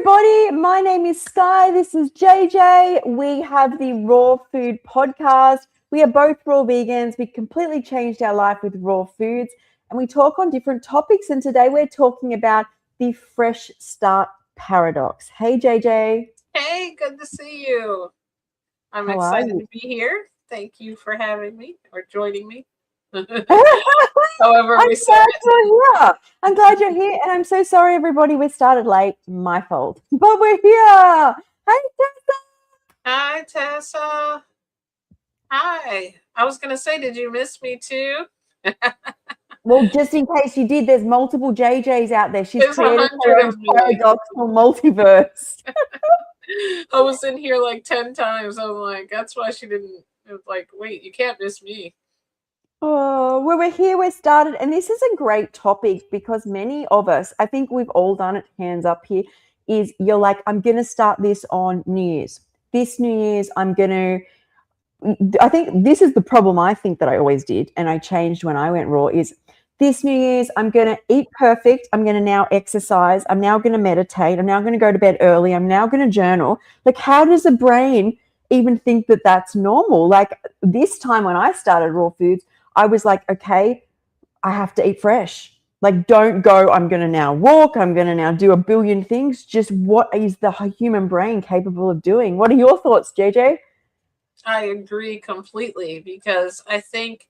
everybody. My name is Skye. This is JJ. We have the Raw Food Podcast. We are both raw vegans. We completely changed our life with raw foods, and we talk on different topics. And today we're talking about the fresh start paradox. Hey, JJ. Hey, good to see you. I'm How are excited you? to be here. Thank you for having me or joining me. I'm However we say glad it. you're here. I'm glad you're here, and I'm so sorry, everybody. We started late. My fault, but we're here. Hey, Tessa. Hi, Tessa. Hi. I was going to say, did you miss me too? Well, just in case you did, there's multiple JJs out there. She's There's created 100 her own of me. paradoxical multiverse. I was in here like 10 times. I'm like, that's why she didn't. It was like, wait, you can't miss me. Oh, well, we're here, we're started. And this is a great topic because many of us, I think we've all done it, hands up here, is you're like, I'm going to start this on New Year's. This New Year's, I think this is the problem I think that I always did, and I changed when I went raw, is this New Year's, I'm going to eat perfect. I'm going to now exercise. I'm now going to meditate. I'm now going to go to bed early. I'm now going to journal. Like, how does the brain even think that that's normal? Like, this time when I started raw foods, I was like, okay, I have to eat fresh. Like, don't go, I'm going to now walk. I'm going to now do a billion things. Just what is the human brain capable of doing? What are your thoughts, JJ? I agree completely because I think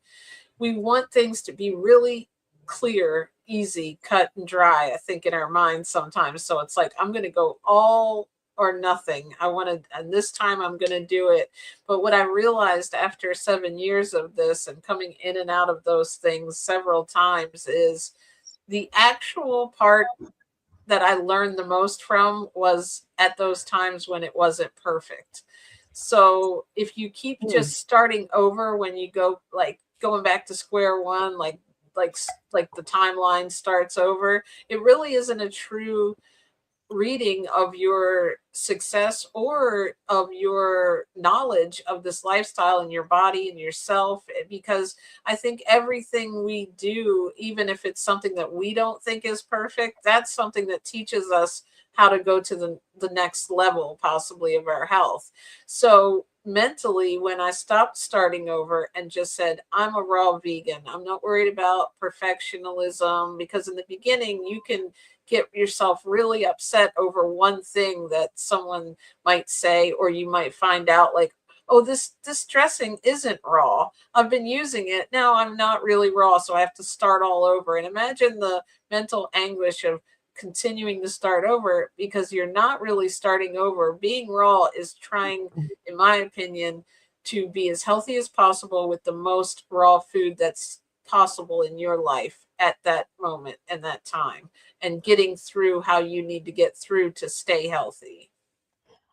we want things to be really clear, easy, cut and dry, I think, in our minds sometimes. So it's like, I'm going to go all or nothing. I want to, and this time I'm going to do it. But what I realized after 7 years of this and coming in and out of those things several times is the actual part that I learned the most from was at those times when it wasn't perfect. So if you keep just starting over when you go, like going back to square one, like the timeline starts over, it really isn't a true reading of your success or of your knowledge of this lifestyle and your body and yourself, because I think everything we do, even if it's something that we don't think is perfect, that's something that teaches us how to go to the next level possibly of our health. So mentally, when I stopped starting over and just said, I'm a raw vegan, I'm not worried about perfectionism, because in the beginning you can get yourself really upset over one thing that someone might say, or you might find out like, oh, this dressing isn't raw. I've been using it. Now I'm not really raw, so I have to start all over. And imagine the mental anguish of continuing to start over because you're not really starting over. Being raw is trying, in my opinion, to be as healthy as possible with the most raw food that's possible in your life at that moment and that time, and getting through how you need to get through to stay healthy.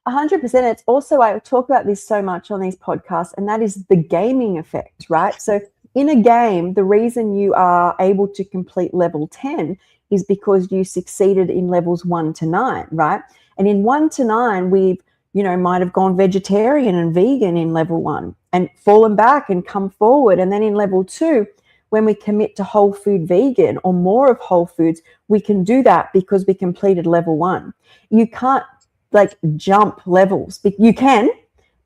100%. It's also, I talk about this so much on these podcasts, and that is the gaming effect, right? So in a game, the reason you are able to complete level 10 is because you succeeded in levels 1 to 9, right? And in 1 to 9, we've, might have gone vegetarian and vegan in level 1 and fallen back and come forward. And then in level 2, when we commit to whole food vegan or more of whole foods, we can do that because we completed level 1. You can't like jump levels. You can,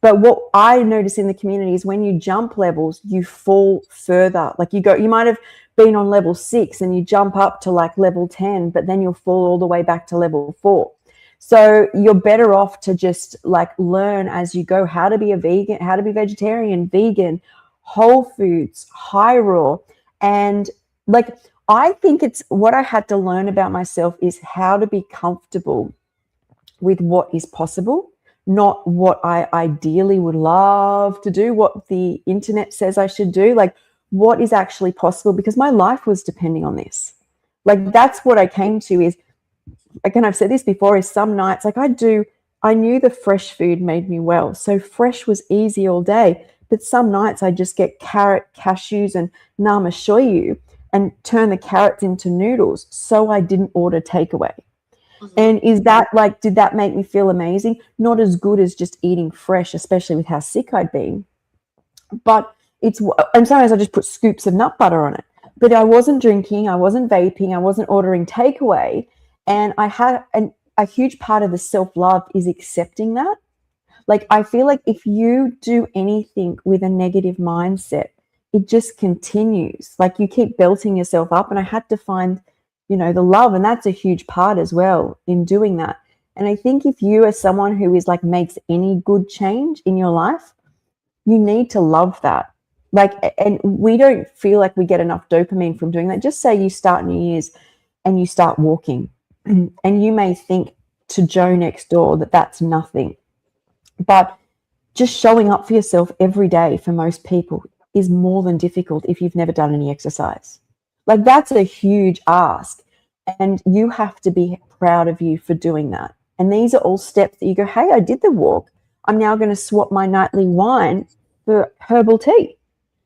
but what I notice in the community is when you jump levels, you fall further. Like you might have been on level 6 and you jump up to like level 10, but then you'll fall all the way back to level 4. So you're better off to just like learn as you go how to be a vegan, how to be vegetarian, vegan, whole foods, high raw. And like, I think it's what I had to learn about myself is how to be comfortable with what is possible, not what I ideally would love to do, what the internet says I should do, like what is actually possible, because my life was depending on this. Like, that's what I came to is, again, I've said this before, is some nights, like I knew the fresh food made me well. So fresh was easy all day. But some nights I just get carrot, cashews, and nama shoyu and turn the carrots into noodles so I didn't order takeaway. And is that like, did that make me feel amazing? Not as good as just eating fresh, especially with how sick I'd been. But and sometimes I just put scoops of nut butter on it. But I wasn't drinking, I wasn't vaping, I wasn't ordering takeaway. And a huge part of the self-love is accepting that. Like, I feel like if you do anything with a negative mindset, it just continues. Like, you keep belting yourself up. And I had to find, the love. And that's a huge part as well in doing that. And I think if you are someone who is like makes any good change in your life, you need to love that. Like, and we don't feel like we get enough dopamine from doing that. Just say you start New Year's and you start walking, and you may think to Joe next door that that's nothing. But just showing up for yourself every day for most people is more than difficult if you've never done any exercise. Like, that's a huge ask. And you have to be proud of you for doing that. And these are all steps that you go, hey, I did the walk. I'm now going to swap my nightly wine for herbal tea.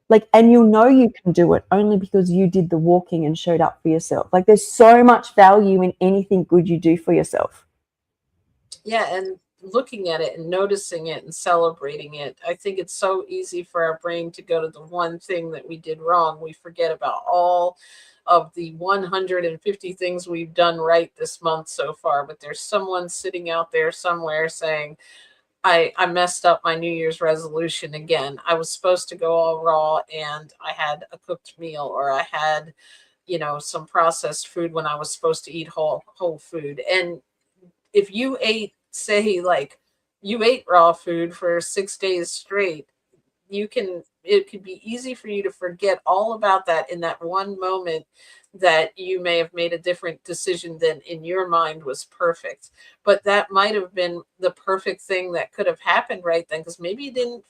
Like, and you'll know you can do it only because you did the walking and showed up for yourself. Like, there's so much value in anything good you do for yourself. Yeah, and looking at it and noticing it and celebrating it. I think it's so easy for our brain to go to the one thing that we did wrong. We forget about all of the 150 things we've done right this month so far, but there's someone sitting out there somewhere saying, I messed up my New Year's resolution again. I was supposed to go all raw and I had a cooked meal, or I had, some processed food when I was supposed to eat whole food. And if you ate, say, like you ate raw food for 6 days straight, it could be easy for you to forget all about that in that one moment that you may have made a different decision than in your mind was perfect. But that might have been the perfect thing that could have happened right then, because maybe you didn't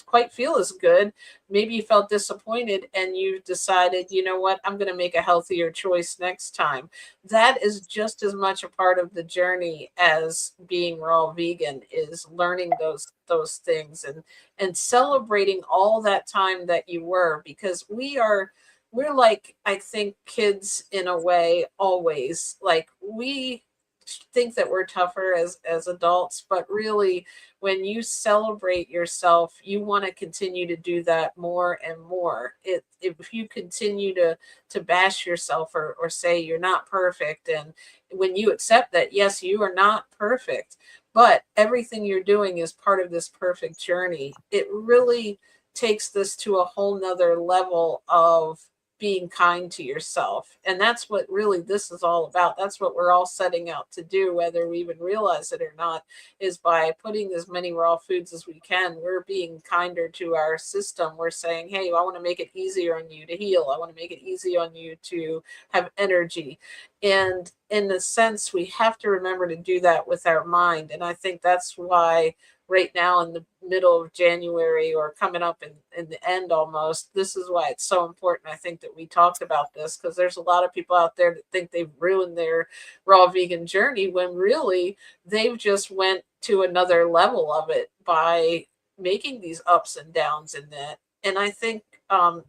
quite feel as good. Maybe you felt disappointed and you decided, you know what, I'm going to make a healthier choice next time. That is just as much a part of the journey as being raw vegan, is learning those things and celebrating all that time that you were, because we're like, I think, kids in a way, always. Like, we think that we're tougher as adults, but really, when you celebrate yourself, you want to continue to do that more and more. If you continue to bash yourself or say you're not perfect, and when you accept that, yes, you are not perfect, but everything you're doing is part of this perfect journey, it really takes this to a whole nother level of being kind to yourself. And that's what really this is all about. That's what we're all setting out to do, whether we even realize it or not, is by putting as many raw foods as we can, we're being kinder to our system. We're saying, hey, I want to make it easier on you to heal. I want to make it easy on you to have energy. And in a sense, we have to remember to do that with our mind. And I think that's why right now, in the middle of January, or coming up in the end almost, this is why it's so important, I think, that we talked about this, because there's a lot of people out there that think they've ruined their raw vegan journey, when really they've just went to another level of it by making these ups and downs in that. And I think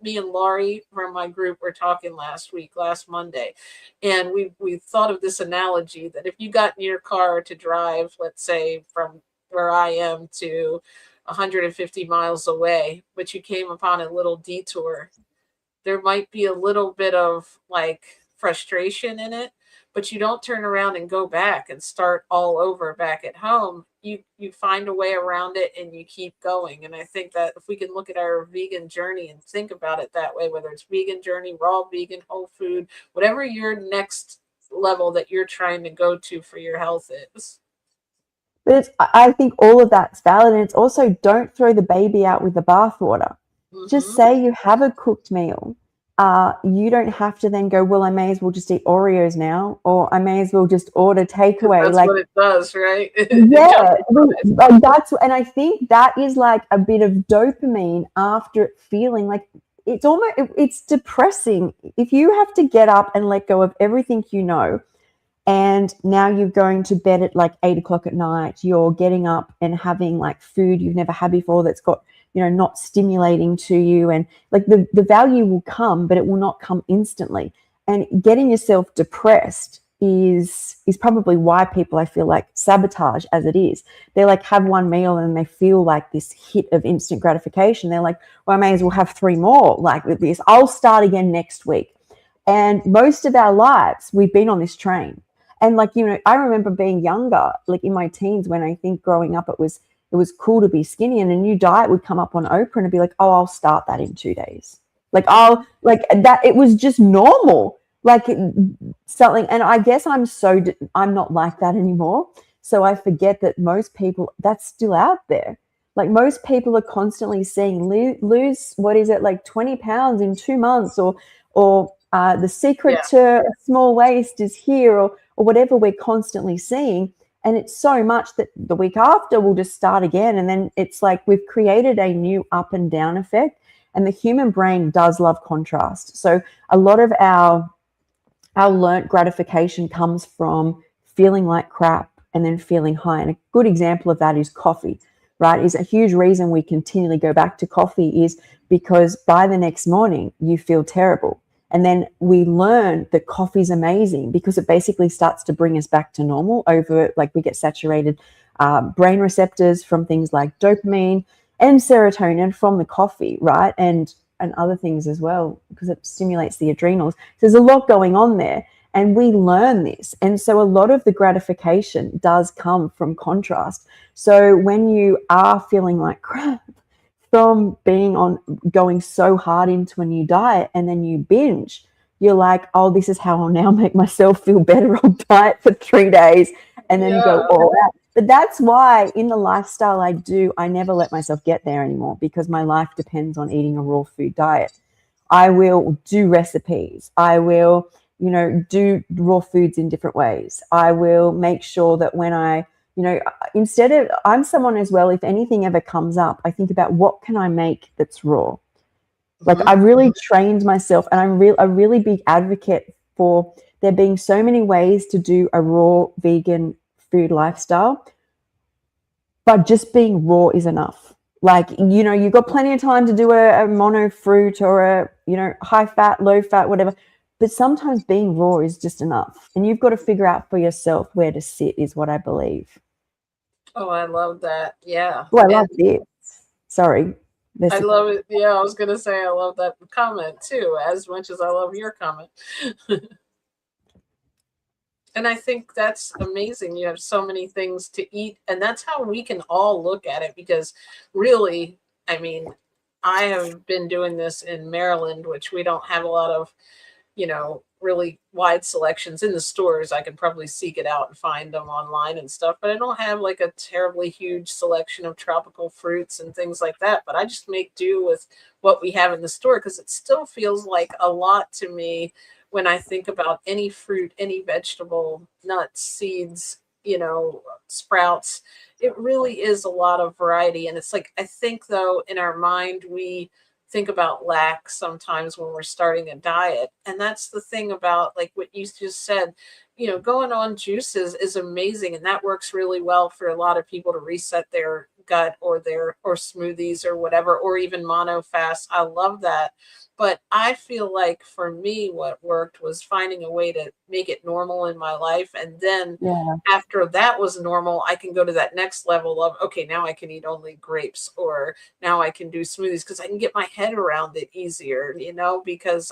me and Laurie from my group were talking last Monday, and we thought of this analogy that if you got in your car to drive, let's say, from where I am to 150 miles away, but you came upon a little detour, there might be a little bit of like frustration in it, but you don't turn around and go back and start all over back at home. You find a way around it and you keep going. And I think that if we can look at our vegan journey and think about it that way, whether it's vegan journey, raw vegan, whole food, whatever your next level that you're trying to go to for your health is. But I think all of that's valid. And it's also, don't throw the baby out with the bathwater. Just say you have a cooked meal. You don't have to then go, well, I may as well just eat Oreos now, or I may as well just order takeaway. That's like what it does, right? Yeah, and I think that is like a bit of dopamine after feeling like it's depressing. If you have to get up and let go of everything and now you're going to bed at like 8 o'clock at night, you're getting up and having like food you've never had before that's got, not stimulating to you. And like the value will come, but it will not come instantly. And getting yourself depressed is probably why people, I feel like, sabotage as it is. They like have one meal and they feel like this hit of instant gratification. They're like, well, I may as well have 3 more like with this. I'll start again next week. And most of our lives, we've been on this train. And like, you know, I remember being younger, like in my teens, when I think growing up, it was cool to be skinny, and a new diet would come up on Oprah and it'd be like, oh, I'll start that in 2 days. Like I'll like that. It was just normal, like something. And I guess I'm not like that anymore. So I forget that most people, that's still out there. Like most people are constantly saying lose what is it, like 20 pounds in 2 months, or the secret to a small waist is here, or whatever we're constantly seeing. And it's so much that the week after we'll just start again. And then it's like we've created a new up and down effect. And the human brain does love contrast. So a lot of our learnt gratification comes from feeling like crap and then feeling high. And a good example of that is coffee, right? Is a huge reason we continually go back to coffee is because by the next morning you feel terrible. And then we learn that coffee's amazing because it basically starts to bring us back to normal over, like we get saturated brain receptors from things like dopamine and serotonin from the coffee, right? And other things as well, because it stimulates the adrenals. So there's a lot going on there, and we learn this. And so a lot of the gratification does come from contrast. So when you are feeling like crap from going so hard into a new diet and then you binge, you're like, oh, this is how I'll now make myself feel better. I'll diet for 3 days and then go all out. But that's why in the lifestyle I never let myself get there anymore, because my life depends on eating a raw food diet. I will do recipes. I will, you know, do raw foods in different ways. I will make sure that when I'm someone as well, if anything ever comes up, I think about what can I make that's raw. Like I really trained myself, and I'm a really big advocate for there being so many ways to do a raw vegan food lifestyle, but just being raw is enough. Like, you know, you've got plenty of time to do a mono fruit or a, you know, high fat, low fat, whatever. But sometimes being raw is just enough. And you've got to figure out for yourself where to sit, is what I believe. Oh, I love that. Yeah. Oh, I love this. Sorry. I love it. Yeah, I was going to say I love that comment too, as much as I love your comment. And I think that's amazing. You have so many things to eat. And that's how we can all look at it. Because really, I mean, I have been doing this in Maryland, which we don't have a lot of, you know, really wide selections in the stores. I could probably seek it out and find them online and stuff, but I don't have like a terribly huge selection of tropical fruits and things like that. But I just make do with what we have in the store, because it still feels like a lot to me when I think about any fruit, any vegetable, nuts, seeds, you know, sprouts. It really is a lot of variety. And it's like, I think though, in our mind, we think about lack sometimes when we're starting a diet. And that's the thing about like what you just said, you know, going on juices is amazing. And that works really well for a lot of people to reset their gut or smoothies or whatever, or even mono fast. I love that. But I feel like for me, what worked was finding a way to make it normal in my life. And then after that was normal, I can go to that next level of, okay, now I can eat only grapes, or now I can do smoothies, because I can get my head around it easier, you know, because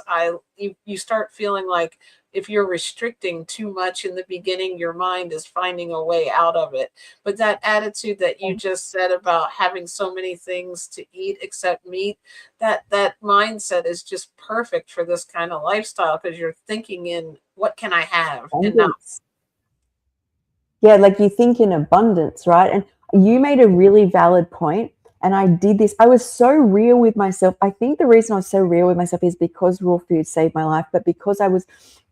you start feeling like if you're restricting too much in the beginning, your mind is finding a way out of it. But that attitude that you just said about having so many things to eat except meat, that mindset is just perfect for this kind of lifestyle, because you're thinking in what can I have and not. Yeah, like you think in abundance, right? And you made a really valid point. And I did this. I was so real with myself. I think the reason I was so real with myself is because raw food saved my life, but because I was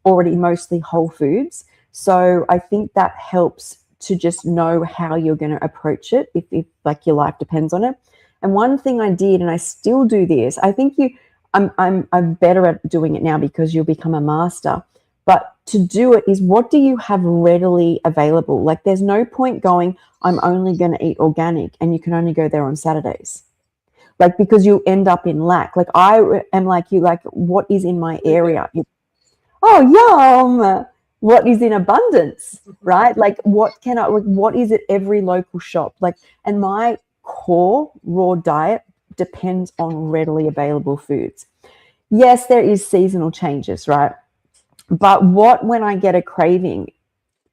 already mostly whole foods. So I think that helps to just know how you're going to approach it if like your life depends on it. And one thing I did, and I still do this, I think I'm better at doing it now because you'll become a master. But to do it is, what do you have readily available? Like there's no point going, I'm only going to eat organic, and you can only go there on Saturdays. Like, because you end up in lack. Like I am like you, like what is in my area? Oh, yum. What is in abundance, right? Like what is at every local shop? Like, and my core raw diet depends on readily available foods. Yes, there is seasonal changes, right? But when I get a craving,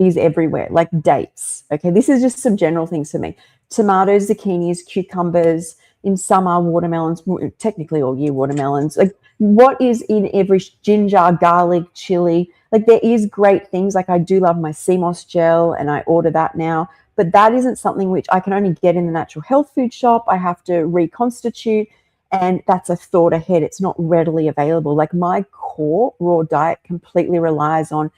is everywhere, like dates. Okay, this is just some general things for me. Tomatoes, zucchinis, cucumbers, in summer, watermelons, technically all year watermelons. Like, what is in every ginger, garlic, chili? Like, there is great things. Like, I do love my sea moss gel, and I order that now. But that isn't something which I can only get in the natural health food shop. I have to reconstitute, and that's a thought ahead. It's not readily available. Like, my core raw diet completely relies on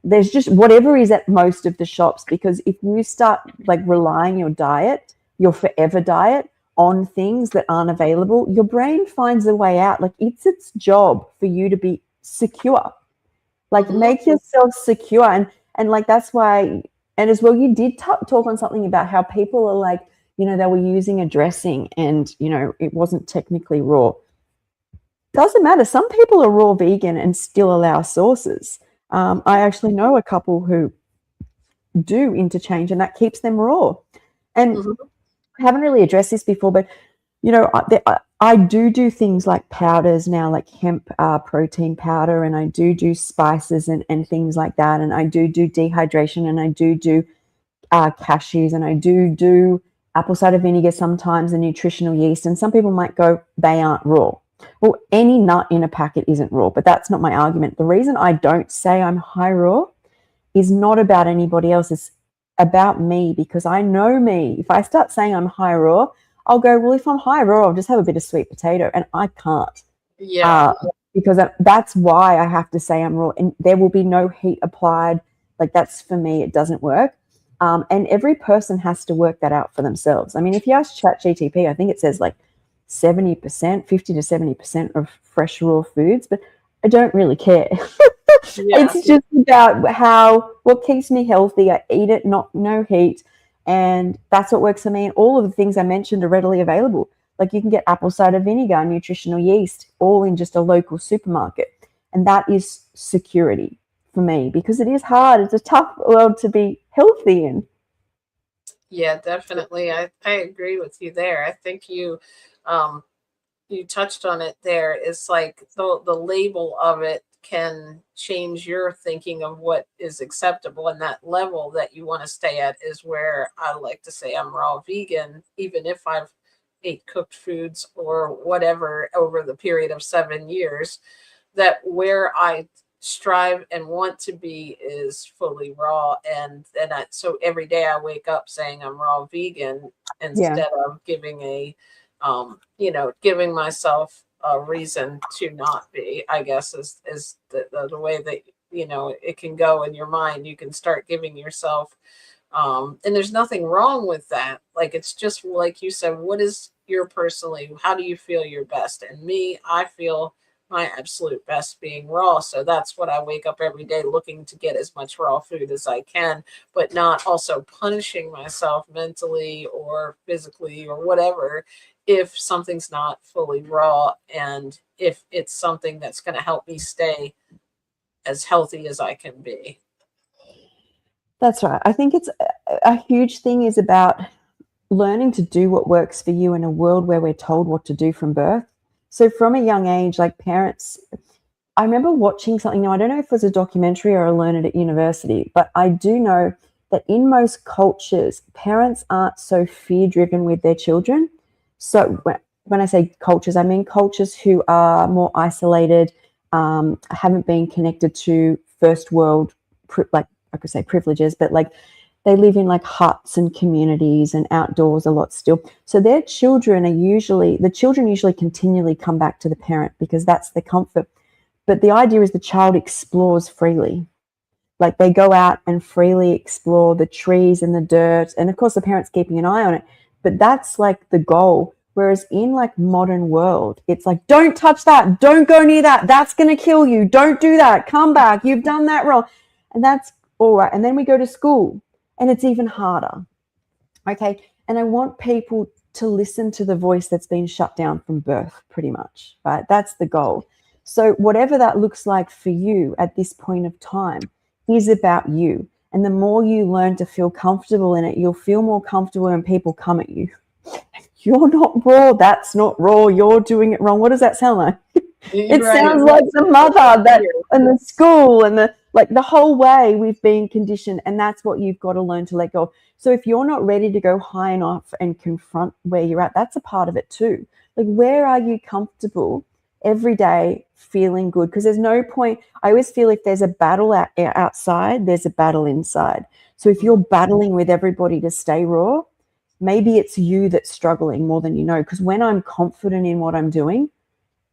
there's just whatever is at most of the shops, because if you start like relying your forever diet on things that aren't available, your brain finds a way out. Like, it's its job for you to be secure. Like, make yourself secure. And like, that's why, and as well, you did talk on something about how people are like, they were using a dressing and, it wasn't technically raw. Doesn't matter. Some people are raw vegan and still allow sauces. I actually know a couple who do interchange, and that keeps them raw. And I haven't really addressed this before, but, I do things like powders now, like hemp protein powder, and I do spices and things like that. And I do dehydration, and I do cashews, and I do apple cider vinegar sometimes, and nutritional yeast. And some people might go, they aren't raw. Well, any nut in a packet isn't raw, but that's not my argument. The reason I don't say I'm high raw is not about anybody else. It's about me, because I know me. If I start saying I'm high raw, I'll go, well, if I'm high raw, I'll just have a bit of sweet potato, and I can't. Yeah. Because that's why I have to say I'm raw, and there will be no heat applied. Like, that's, for me, it doesn't work. And every person has to work that out for themselves. I mean, if you ask ChatGTP, I think it says like 70%, 50 to 70% of fresh raw foods, but I don't really care. It's just about what keeps me healthy. I eat it, no heat, and that's what works for me. And all of the things I mentioned are readily available. Like, you can get apple cider vinegar, nutritional yeast, all in just a local supermarket. And that is security for me, because it is hard. It's a tough world to be healthy in. Yeah, definitely. I agree with you there. I think you touched on it there. It's like the label of it can change your thinking of what is acceptable, and that level that you want to stay at is where I like to say I'm raw vegan, even if I've ate cooked foods or whatever over the period of 7 years. That where I strive and want to be is fully raw, and so every day I wake up saying I'm raw vegan instead of giving giving myself a reason to not be, I guess, is the way that it can go in your mind. You can start giving yourself and there's nothing wrong with that. Like, it's just like you said, what is your personally, how do you feel your best? And me, I feel my absolute best being raw. So that's what I wake up every day looking to get as much raw food as I can, but not also punishing myself mentally or physically or whatever if something's not fully raw, and if it's something that's going to help me stay as healthy as I can be. That's right. I think it's a huge thing is about learning to do what works for you in a world where we're told what to do from birth. So from a young age, like parents, I remember watching something. Now, I don't know if it was a documentary or I learned it at university, but I do know that in most cultures, parents aren't so fear-driven with their children. So when I say cultures, I mean cultures who are more isolated, haven't been connected to first world, like I could say privileges, but like they live in like huts and communities and outdoors a lot still. So the children usually continually come back to the parent because that's the comfort. But the idea is the child explores freely. Like, they go out and freely explore the trees and the dirt. And of course the parent's keeping an eye on it, but that's like the goal. Whereas in like modern world, it's like, don't touch that. Don't go near that. That's going to kill you. Don't do that. Come back. You've done that wrong. And that's all right. And then we go to school and it's even harder. Okay. And I want people to listen to the voice that's been shut down from birth, pretty much, right? That's the goal. So whatever that looks like for you at this point of time is about you. And the more you learn to feel comfortable in it, you'll feel more comfortable when people come at you. You're not raw. That's not raw. You're doing it wrong. What does that sound like? It sounds like the mother that and the school and the Like the whole way we've been conditioned, and that's what you've got to learn to let go of. So if you're not ready to go high enough and confront where you're at, that's a part of it too. Like, where are you comfortable every day feeling good? Because there's no point. I always feel if there's a battle outside, there's a battle inside. So if you're battling with everybody to stay raw, maybe it's you that's struggling more than you know. Because when I'm confident in what I'm doing,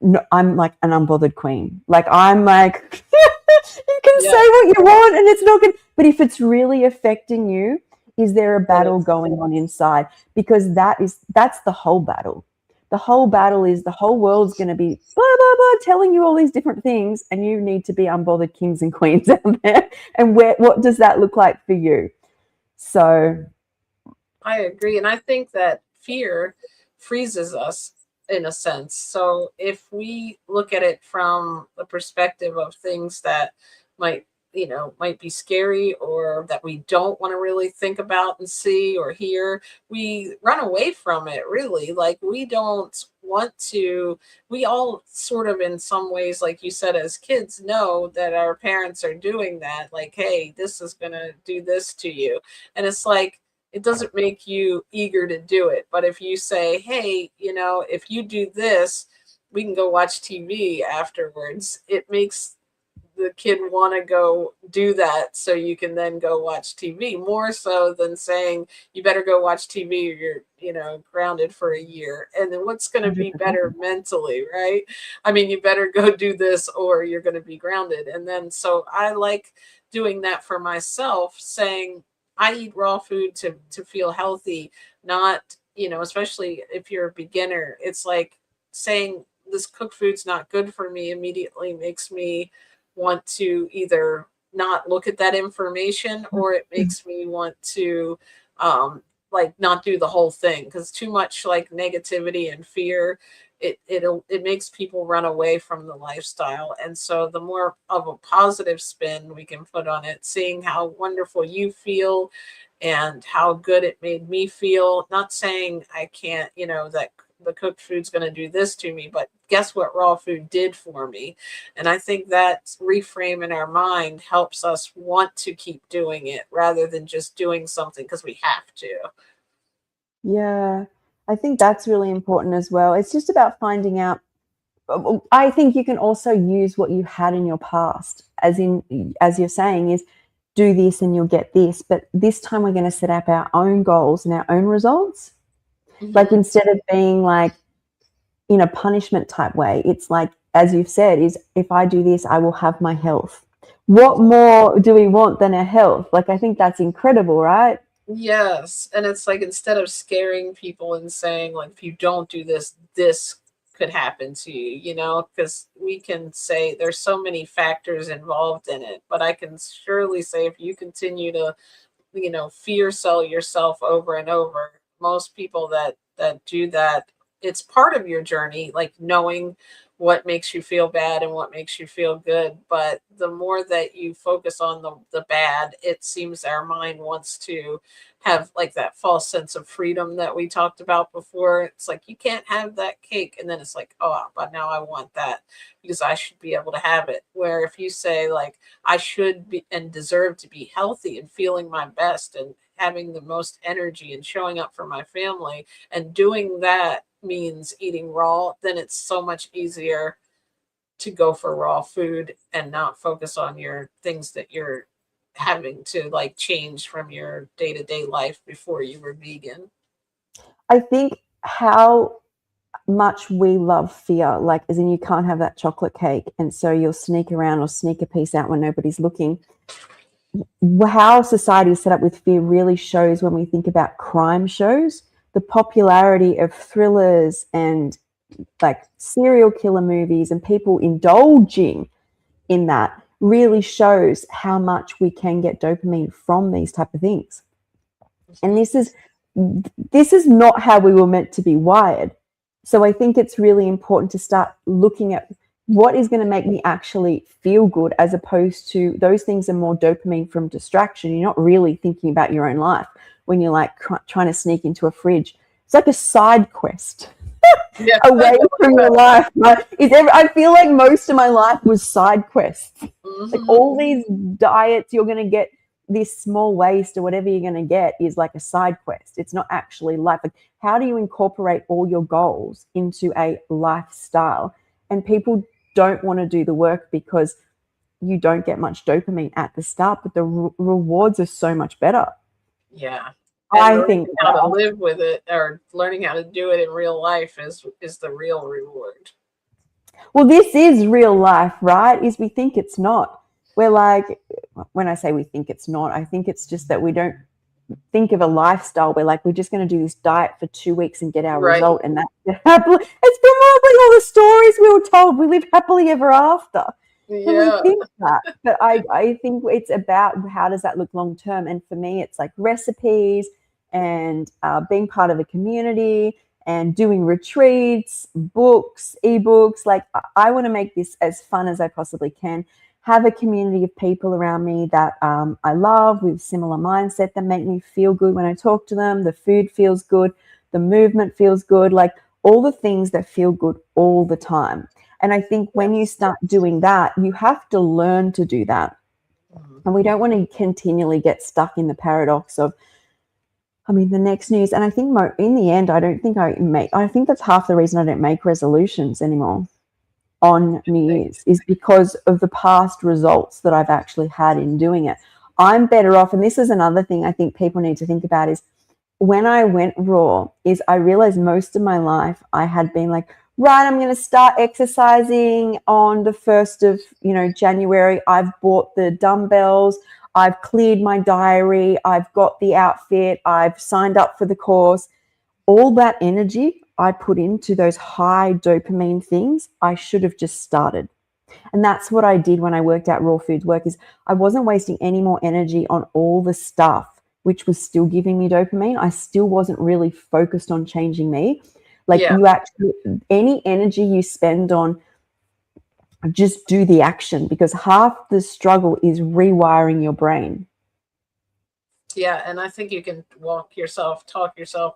no, I'm like an unbothered queen. Like, I'm like, you can say what you want and it's not good. But if it's really affecting you, is there a battle going on inside? Because that's the whole battle. The whole battle is the whole world's going to be blah, blah, blah, telling you all these different things, and you need to be unbothered kings and queens out there. And what does that look like for you? So I agree. And I think that fear freezes us in a sense. So if we look at it from the perspective of things that might, might be scary, or that we don't want to really think about and see or hear, we run away from it, really. Like, we don't want to. We all sort of, in some ways, like you said, as kids, know that our parents are doing that. Like, hey, this is going to do this to you. And it's like, it doesn't make you eager to do it. But if you say, hey, if you do this, we can go watch TV afterwards, it makes the kid want to go do that, so you can then go watch TV, more so than saying you better go watch TV or you're grounded for a year. And then what's going to be better mentally, right? I mean, you better go do this or you're going to be grounded. And then so I like doing that for myself, saying I eat raw food to feel healthy, not, especially if you're a beginner. It's like saying this cooked food's not good for me immediately makes me want to either not look at that information, or it makes me want to like not do the whole thing, because too much like negativity and fear, it makes people run away from the lifestyle. And so the more of a positive spin we can put on it, seeing how wonderful you feel and how good it made me feel, not saying I can't, that the cooked food's going to do this to me, but guess what raw food did for me? And I think that reframe in our mind helps us want to keep doing it, rather than just doing something because we have to. Yeah, I think that's really important as well. It's just about finding out. I think you can also use what you had in your past, as you're saying, is do this and you'll get this. But this time we're going to set up our own goals and our own results. Mm-hmm. Like, instead of being like in a punishment type way, it's like, as you've said, is if I do this, I will have my health. What more do we want than our health? Like, I think that's incredible, right? Yes. And it's like, instead of scaring people and saying, like, if you don't do this, this could happen to you, because we can say there's so many factors involved in it. But I can surely say, if you continue to, fear sell yourself over and over, most people that do that, it's part of your journey, like knowing what makes you feel bad and what makes you feel good. But the more that you focus on the bad, it seems our mind wants to have like that false sense of freedom that we talked about before. It's like, you can't have that cake. And then it's like, oh, but now I want that because I should be able to have it. Where if you say, like, I should be and deserve to be healthy and feeling my best and having the most energy and showing up for my family, and doing that means eating raw, then it's so much easier to go for raw food and not focus on your things that you're having to like change from your day-to-day life before you were vegan. I think how much we love fear, like, as in, you can't have that chocolate cake, and so you'll sneak around or sneak a piece out when nobody's looking. How society is set up with fear really shows when we think about crime shows. The popularity of thrillers and like serial killer movies and people indulging in that really shows how much we can get dopamine from these type of things. And this is not how we were meant to be wired. So I think it's really important to start looking at what is going to make me actually feel good, as opposed to those things are more dopamine from distraction. You're not really thinking about your own life when you're like trying to sneak into a fridge. It's like a side quest. Yeah. away from your life. Right? I feel like most of my life was side quests. Like all these diets, you're going to get this small waste or whatever you're going to get is like a side quest. It's not actually life. Like, how do you incorporate all your goals into a lifestyle? And people don't want to do the work because you don't get much dopamine at the start, but the rewards are so much better. Yeah. And I learning think how to live with it, or learning how to do it in real life, is the real reward. well, this is real life, right? Is we think it's not. We're like, when I say we think it's not, I think it's just that we don't think of a lifestyle. We're like, we're just going to do this diet for 2 weeks and get our result. And that's happily. It's probably all the stories we were told. We live happily ever after. And we think that. But I think it's about how does that look long term. And for me, it's like recipes and being part of a community and doing retreats, books, ebooks. Like, I want to make this as fun as I possibly can. Have a community of people around me that I love with similar mindset that make me feel good when I talk to them. The food feels good. The movement feels good. Like all the things that feel good all the time. And I think when you start doing that, you have to learn to do that. And we don't want to continually get stuck in the paradox of, I mean, the next news. And I think in the end, I think that's half the reason I don't make resolutions anymore on New Year's, is because of the past results that I've actually had in doing it. I'm better off, and this is another thing I think people need to think about, is when I went raw, is I realized most of my life I had been like, right, I'm going to start exercising on the 1st of, January. I've bought the dumbbells. I've cleared my diary. I've got the outfit. I've signed up for the course. All that energy I put into those high dopamine things, I should have just started. And that's what I did when I worked out raw foods work, is I wasn't wasting any more energy on all the stuff which was still giving me dopamine. I still wasn't really focused on changing me. Like you actually, any energy you spend on, just do the action, because half the struggle is rewiring your brain. Yeah, and I think you can talk yourself,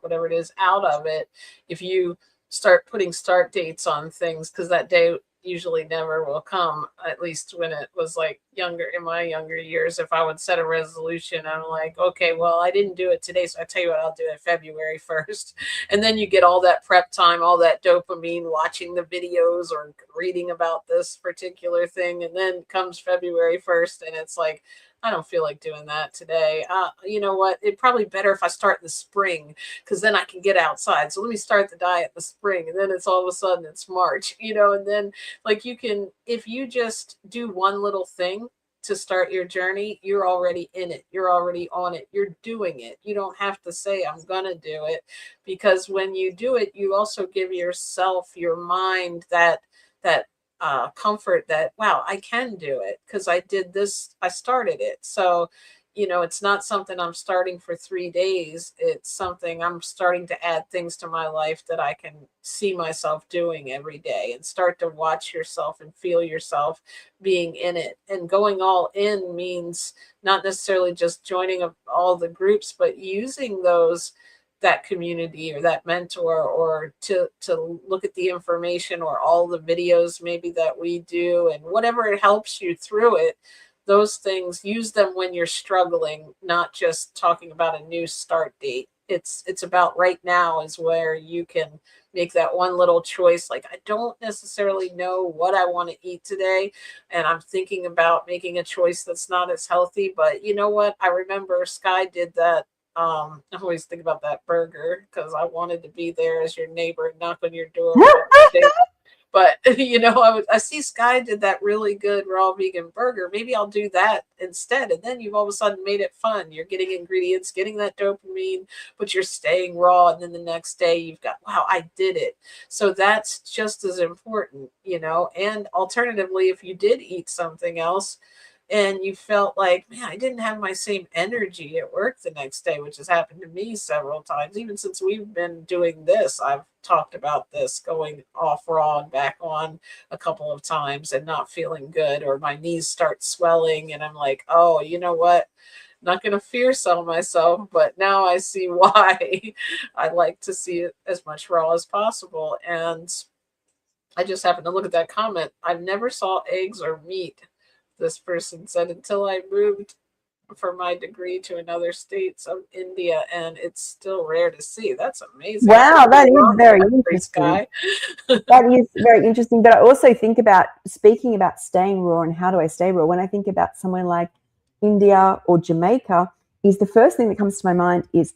whatever it is, out of it if you start putting start dates on things, because that day usually never will come. At least when it was like in my younger years, if I would set a resolution, I'm like, okay, well, I didn't do it today, so I tell you what, I'll do it February 1st. And then you get all that prep time, all that dopamine, watching the videos or reading about this particular thing, and then comes February 1st, and it's like, I don't feel like doing that today. You know what? It'd probably better if I start in the spring, because then I can get outside. So let me start the diet in the spring, and then it's all of a sudden it's March, and then like you can, if you just do one little thing to start your journey, you're already in it. You're already on it. You're doing it. You don't have to say, I'm going to do it, because when you do it, you also give yourself, your mind, that comfort that, wow, I can do it because I did this. I started it. So, it's not something I'm starting for 3 days. It's something I'm starting to add things to my life that I can see myself doing every day, and start to watch yourself and feel yourself being in it. And going all in means not necessarily just joining all the groups, but using that community or that mentor, or to look at the information or all the videos maybe that we do, and whatever it helps you through it. Those things, use them when you're struggling, not just talking about a new start date. It's about right now is where you can make that one little choice. Like, I don't necessarily know what I want to eat today, and I'm thinking about making a choice that's not as healthy, but you know what? I remember Skye did that. I always think about that burger, because I wanted to be there as your neighbor and knock on your door. But I see Skye did that really good raw vegan burger. Maybe I'll do that instead. And then you've all of a sudden made it fun. You're getting ingredients, getting that dopamine, but you're staying raw. And then the next day you've got, wow, I did it. So that's just as important, And alternatively, if you did eat something else and you felt like, man, I didn't have my same energy at work the next day, which has happened to me several times. Even since we've been doing this, I've talked about this, going off raw and back on a couple of times and not feeling good, or my knees start swelling. And I'm like, oh, you know what? not going to fear sell myself, but now I see why. I like to see it as much raw as possible. And I just happened to look at that comment. I've never saw eggs or meat, this person said, until I moved for my degree to another states of India, and it's still rare to see. That's amazing. Wow, that is very interesting. Skye. That is very interesting. But I also think about, speaking about staying raw and how do I stay raw, when I think about somewhere like India or Jamaica, is the first thing that comes to my mind is,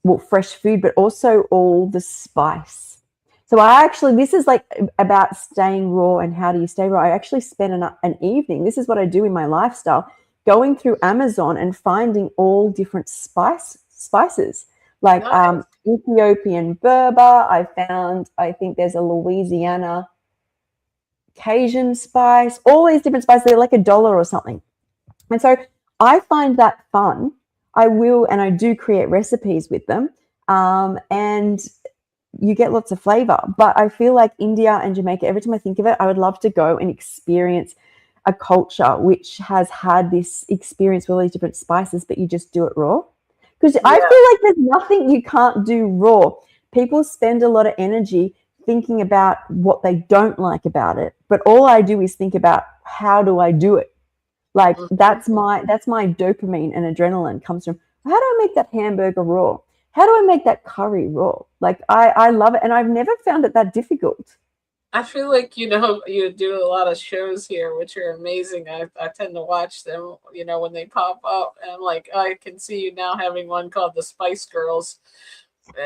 well, fresh food, but also all the spice. So I actually, this is like about staying raw and how do you stay raw. I actually spent an evening, this is what I do in my lifestyle, going through Amazon and finding all different spices, like Nice. Ethiopian Berber. I think there's a Louisiana Cajun spice, all these different spices. They're like $1 or something. And so I find that fun. I will, and I do create recipes with them. And you get lots of flavor. But I feel like India and Jamaica, every time I think of it, I would love to go and experience a culture which has had this experience with all these different spices, but you just do it raw. Because I feel like there's nothing you can't do raw. People spend a lot of energy thinking about what they don't like about it, but all I do is think about how do I do it. Like that's my dopamine and adrenaline comes from, how do I make that hamburger raw? How do I make that curry raw? Like I love it, and I've never found it that difficult. I feel like, you do a lot of shows here, which are amazing. I tend to watch them, when they pop up. And like, I can see you now having one called the Spice Girls. A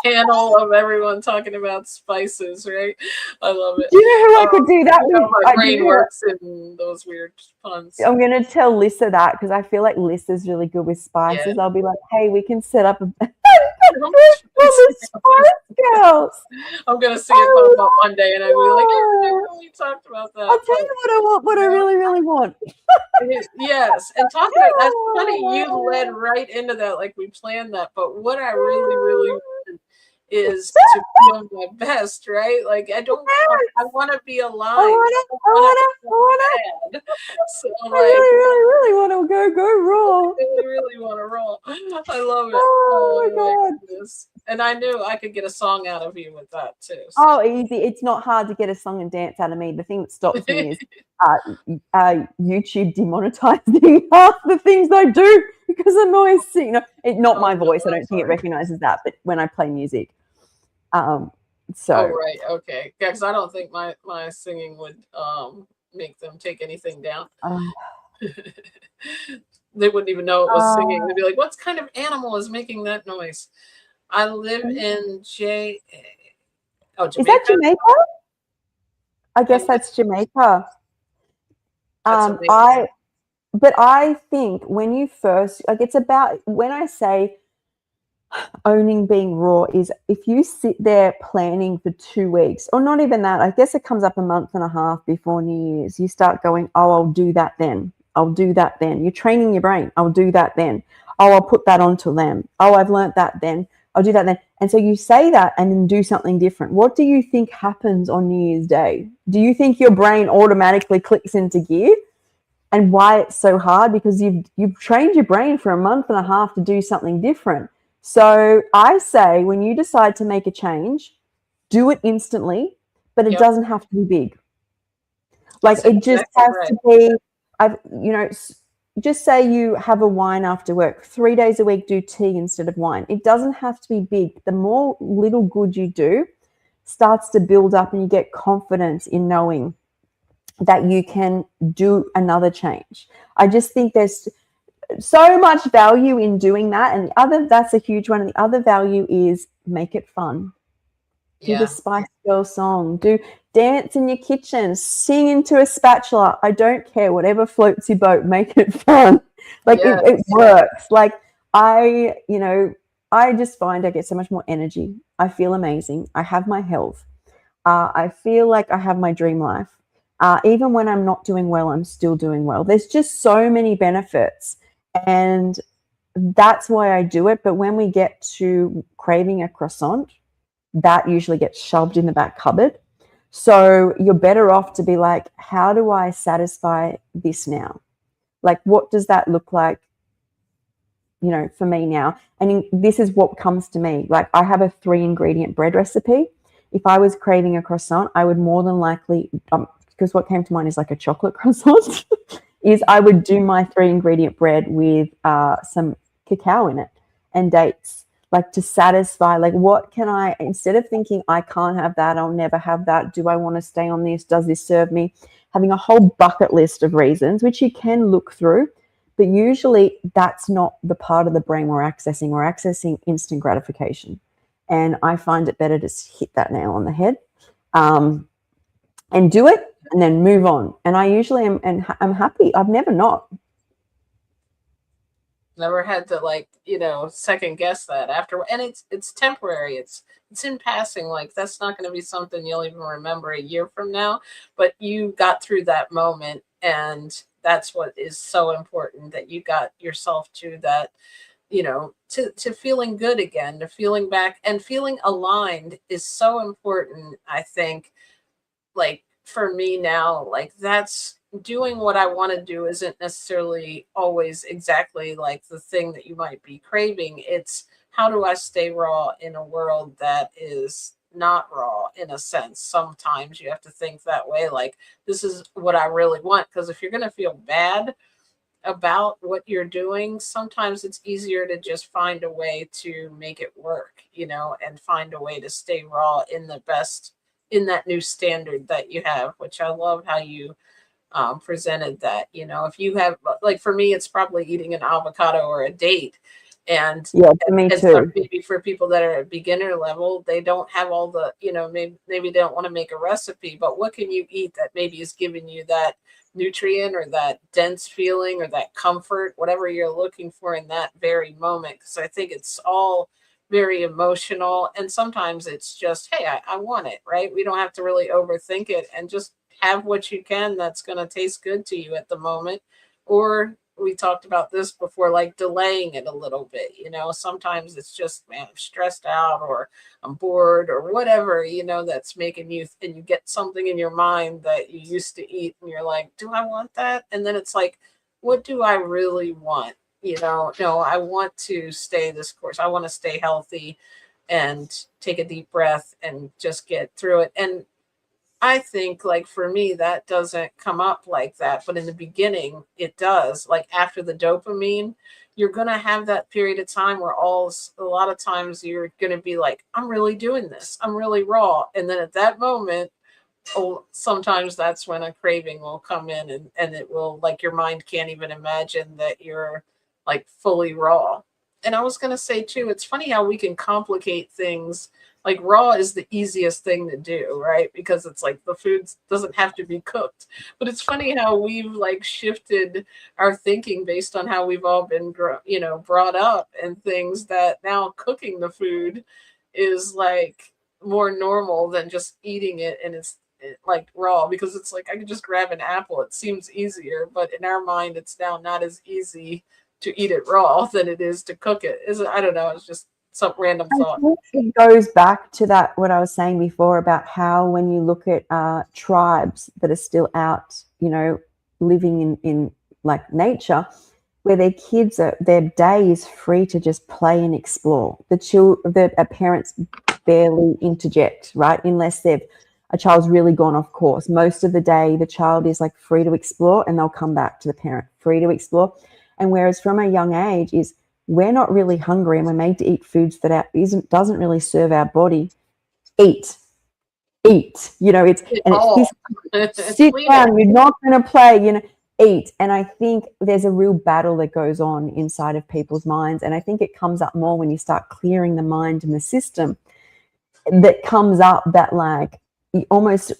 panel of everyone talking about spices, right? I love it. Do you know who I could do that with? My brain works in those weird puns. I'm going to tell Lissa that, because I feel like Lissa's really good with spices. Yeah. I'll be like, hey, we can set up a the Spice Girls. I'm gonna see it pop up one day, and I'll be like, I never really talked about that. I'll tell you what I want. What I really, really want. Yes, and talking about that's funny. You led right into that, like we planned that. But what I really, really want is to feel my best, right? Like I want to be alive. I want to. So like, I really want to go raw. I really want to roll. I love it. Oh my God. And I knew I could get a song out of you with that too. So. Oh, easy. It's not hard to get a song and dance out of me. The thing that stops me is YouTube demonetizing half the things I do, because I'm always singing. Not my voice. I don't think it recognizes that, but when I play music. Oh, right. Okay. Yeah, because I don't think my singing would make them take anything down. They wouldn't even know it was singing. They'd be like, what kind of animal is making that noise? I live in Jamaica. Is that Jamaica? I guess that's Jamaica. But I think when you first, like, it's about, when I say owning being raw, is if you sit there planning for 2 weeks, or not even that, I guess it comes up a month and a half before New Year's, you start going, oh, I'll do that then. I'll do that then. You're training your brain. I'll do that then. Oh, I'll put that onto them. Oh, I've learnt that then. I'll do that then. And so you say that and then do something different. What do you think happens on New Year's Day? Do you think your brain automatically clicks into gear? And why it's so hard? Because you've trained your brain for a month and a half to do something different. So I say, when you decide to make a change, do it instantly, but it doesn't have to be big. Like, it just has to be, just say you have a wine after work. 3 days a week, do tea instead of wine. It doesn't have to be big. The more little good you do starts to build up, and you get confidence in knowing that you can do another change. I just think there's so much value in doing that. And that's a huge one. And the other value is make it fun. Do the Spice Girl song. Do dance in your kitchen. Sing into a spatula. I don't care. Whatever floats your boat. Make it fun. Like, it works. Like, I just find I get so much more energy. I feel amazing. I have my health. I feel like I have my dream life. Even when I'm not doing well, I'm still doing well. There's just so many benefits. And that's why I do it. But when we get to craving a croissant, that usually gets shoved in the back cupboard. So you're better off to be like, how do I satisfy this now? Like, what does that look like, for me now? And this is what comes to me. Like, I have a 3-ingredient bread recipe. If I was craving a croissant, I would more than likely, because what came to mind is like a chocolate croissant, is I would do my 3-ingredient bread with some cacao in it and dates, like to satisfy, like, what can I, instead of thinking I can't have that, I'll never have that, do I want to stay on this, does this serve me, having a whole bucket list of reasons, which you can look through, but usually that's not the part of the brain we're accessing. We're accessing instant gratification. And I find it better to hit that nail on the head, and do it and then move on. And I usually am, and I'm happy. I've never not. Never had to, like, second guess that after. And it's temporary. It's in passing. Like, that's not going to be something you'll even remember a year from now, but you got through that moment, and that's what is so important, that you got yourself to that, to feeling good again, to feeling back and feeling aligned is so important. I think, like, for me now, like, that's doing what I want to do isn't necessarily always exactly like the thing that you might be craving. It's how do I stay raw in a world that is not raw, in a sense. Sometimes you have to think that way, like, this is what I really want. Because if you're going to feel bad about what you're doing, sometimes it's easier to just find a way to make it work, and find a way to stay raw in the best, in that new standard that you have, which I love how you presented that. If you have, like, for me, it's probably eating an avocado or a date. And yeah, for me too. Maybe for people that are at beginner level, they don't have all the, maybe they don't want to make a recipe, but what can you eat that maybe is giving you that nutrient or that dense feeling or that comfort, whatever you're looking for in that very moment? Because I think it's all very emotional, and sometimes it's just, hey, I want it, right? We don't have to really overthink it, and just have what you can that's going to taste good to you at the moment. Or we talked about this before, like delaying it a little bit. Sometimes it's just, man, I'm stressed out, or I'm bored, or whatever, that's making you, and you get something in your mind that you used to eat, and you're like, do I want that? And then it's like, what do I really want? No, I want to stay this course. I want to stay healthy and take a deep breath and just get through it. And I think, like, for me, that doesn't come up like that. But in the beginning, it does. Like, after the dopamine, you're going to have that period of time where a lot of times you're going to be like, I'm really doing this. I'm really raw. And then at that moment, sometimes that's when a craving will come in, and it will, like, your mind can't even imagine that you're, like, fully raw. And I was going to say too, it's funny how we can complicate things. Like, raw is the easiest thing to do, right? Because it's like the food doesn't have to be cooked. But it's funny how we've, like, shifted our thinking based on how we've all been brought up, and things that now cooking the food is, like, more normal than just eating it, and it's like raw, because it's like, I could just grab an apple. It seems easier, but in our mind, it's now not as easy to eat it raw than it is to cook it. I don't know. It's just some random thought. It goes back to that, what I was saying before about how when you look at tribes that are still out, living in like nature, where their kids their day is free to just play and explore. The parents barely interject, right? Unless a child's really gone off course. Most of the day, the child is, like, free to explore, and they'll come back to the parent, free to explore. And whereas from a young age is, we're not really hungry and we're made to eat foods that doesn't really serve our body. Eat. It's sit down. You're not going to play. Eat. And I think there's a real battle that goes on inside of people's minds, and I think it comes up more when you start clearing the mind and the system. That comes up that, like, almost.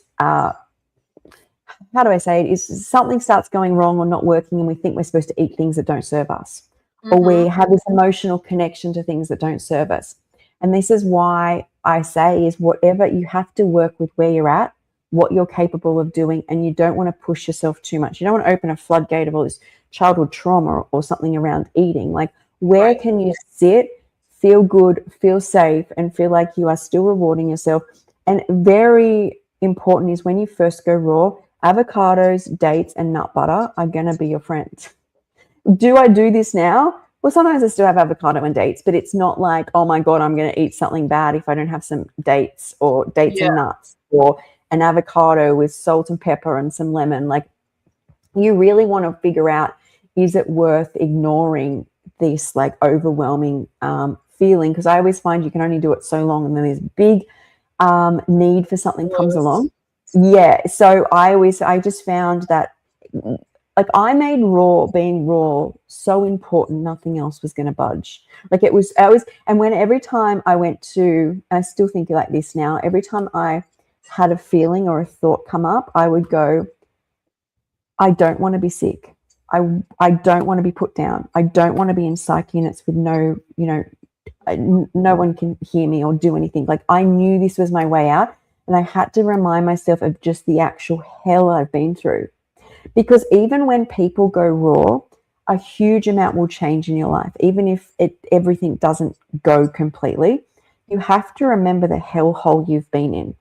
How do I say it? Is something starts going wrong or not working, and we think we're supposed to eat things that don't serve us. Or we have this emotional connection to things that don't serve us. And this is why I say is, whatever, you have to work with where you're at, what you're capable of doing, and you don't want to push yourself too much. You don't want to open a floodgate of all this childhood trauma or something around eating. Like, where can you sit, feel good, feel safe, and feel like you are still rewarding yourself? And very important is, when you first go raw, avocados, dates, and nut butter are going to be your friends. do I do this now? Well, sometimes I still have avocado and dates, but it's not like, oh my God, I'm going to eat something bad if I don't have some dates or dates Yeah. and nuts or an avocado with salt and pepper and some lemon. Like, you really want to figure out, is it worth ignoring this like overwhelming feeling? Because I always find you can only do it so long, and then this big need for something comes along. Yeah. So I just found that like I made being raw so important, nothing else was going to budge. Like and when every time I went to, I still think like this now, every time I had a feeling or a thought come up, I would go, I don't want to be sick. I don't want to be put down. I don't want to be in psych units with no one can hear me or do anything. Like, I knew this was my way out, and I had to remind myself of just the actual hell I've been through. Because even when people go raw, a huge amount will change in your life. Even if everything doesn't go completely, you have to remember the hellhole you've been in.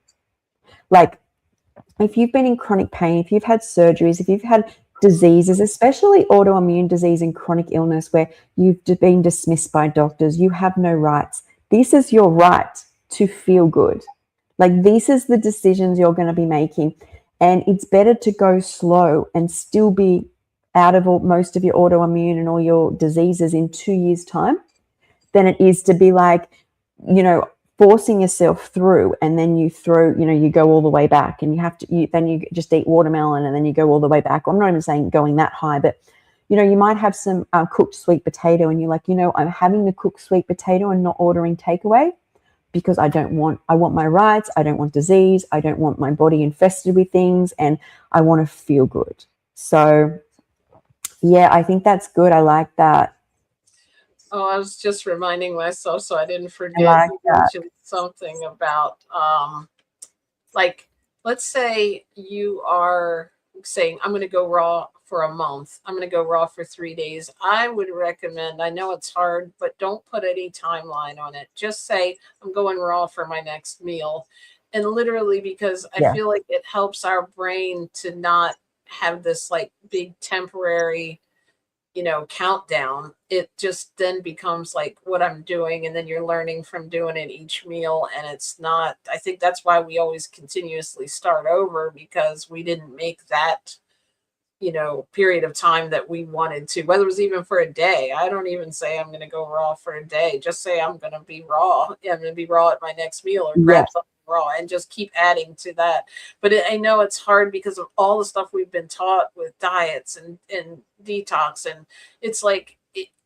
Like, if you've been in chronic pain, if you've had surgeries, if you've had diseases, especially autoimmune disease and chronic illness where you've been dismissed by doctors, you have no rights. This is your right to feel good. Like, this is the decisions you're going to be making. And it's better to go slow and still be out of most of your autoimmune and all your diseases in 2 years' time than it is to be like, forcing yourself through, and then you go all the way back, and then you just eat watermelon, and then you go all the way back. I'm not even saying going that high, but you might have some cooked sweet potato, and you're like, I'm having the cooked sweet potato and not ordering takeaway because I want my rights. I don't want disease. I don't want my body infested with things, and I want to feel good. So yeah, I think that's good. I like that. Oh, I was just reminding myself so I didn't I forget. like You that. mentioned something about like, let's say you are saying, I'm going to go raw for a month. I'm going to go raw for 3 days. I would recommend, I know it's hard, but don't put any timeline on it. Just say, I'm going raw for my next meal. And literally, because I Yeah. feel like it helps our brain to not have this like big temporary countdown. It just then becomes like what I'm doing, and then you're learning from doing it each meal. And it's not, I think that's why we always continuously start over, because we didn't make that period of time that we wanted to, whether it was even for a day. I don't even say I'm going to go raw for a day. Just say I'm going to be raw. Yeah, I'm going to be raw at my next meal, or Yeah. grab something raw, and just keep adding to that. But I know it's hard because of all the stuff we've been taught with diets and detox. And it's like,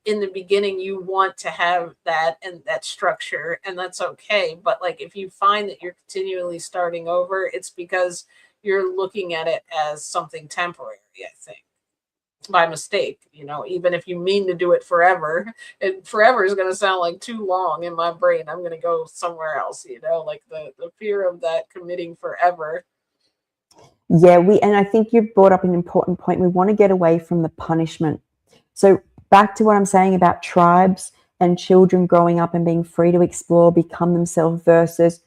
in the beginning you want to have that and that structure, and that's okay. But like, if you find that you're continually starting over, it's because you're looking at it as something temporary, I think, by mistake. Even if you mean to do it forever, and forever is going to sound like too long in my brain. I'm going to go somewhere else, like the fear of that committing forever. Yeah, and I think you've brought up an important point. We want to get away from the punishment. So back to what I'm saying about tribes and children growing up and being free to explore, become themselves, versus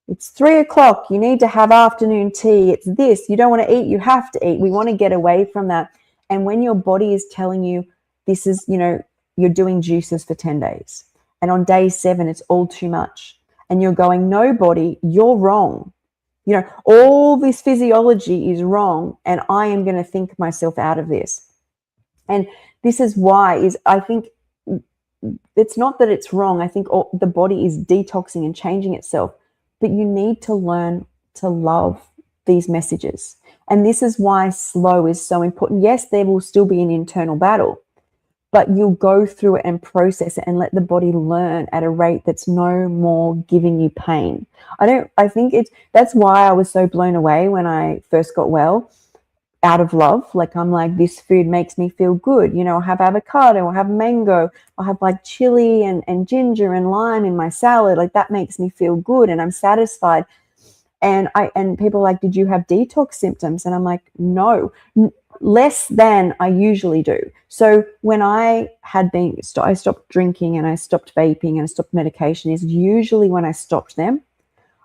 it's 3:00, you need to have afternoon tea. It's this, you don't want to eat, you have to eat. We want to get away from that. And when your body is telling you this is, you're doing juices for 10 days, and on day 7, it's all too much, and you're going, no, body, you're wrong. All this physiology is wrong, and I am going to think myself out of this. And this is why I think it's not that it's wrong. I think the body is detoxing and changing itself, but you need to learn to love these messages. And this is why slow is so important. Yes, there will still be an internal battle, but you'll go through it and process it and let the body learn at a rate that's no more giving you pain. That's why I was so blown away when I first got well, out of love. Like, I'm like, this food makes me feel good. I'll have avocado, I'll have mango, I'll have like chili and ginger and lime in my salad. Like, that makes me feel good and I'm satisfied. And people are like, did you have detox symptoms? And I'm like, no, less than I usually do. So when I stopped drinking and I stopped vaping and I stopped medication, is usually when I stopped them,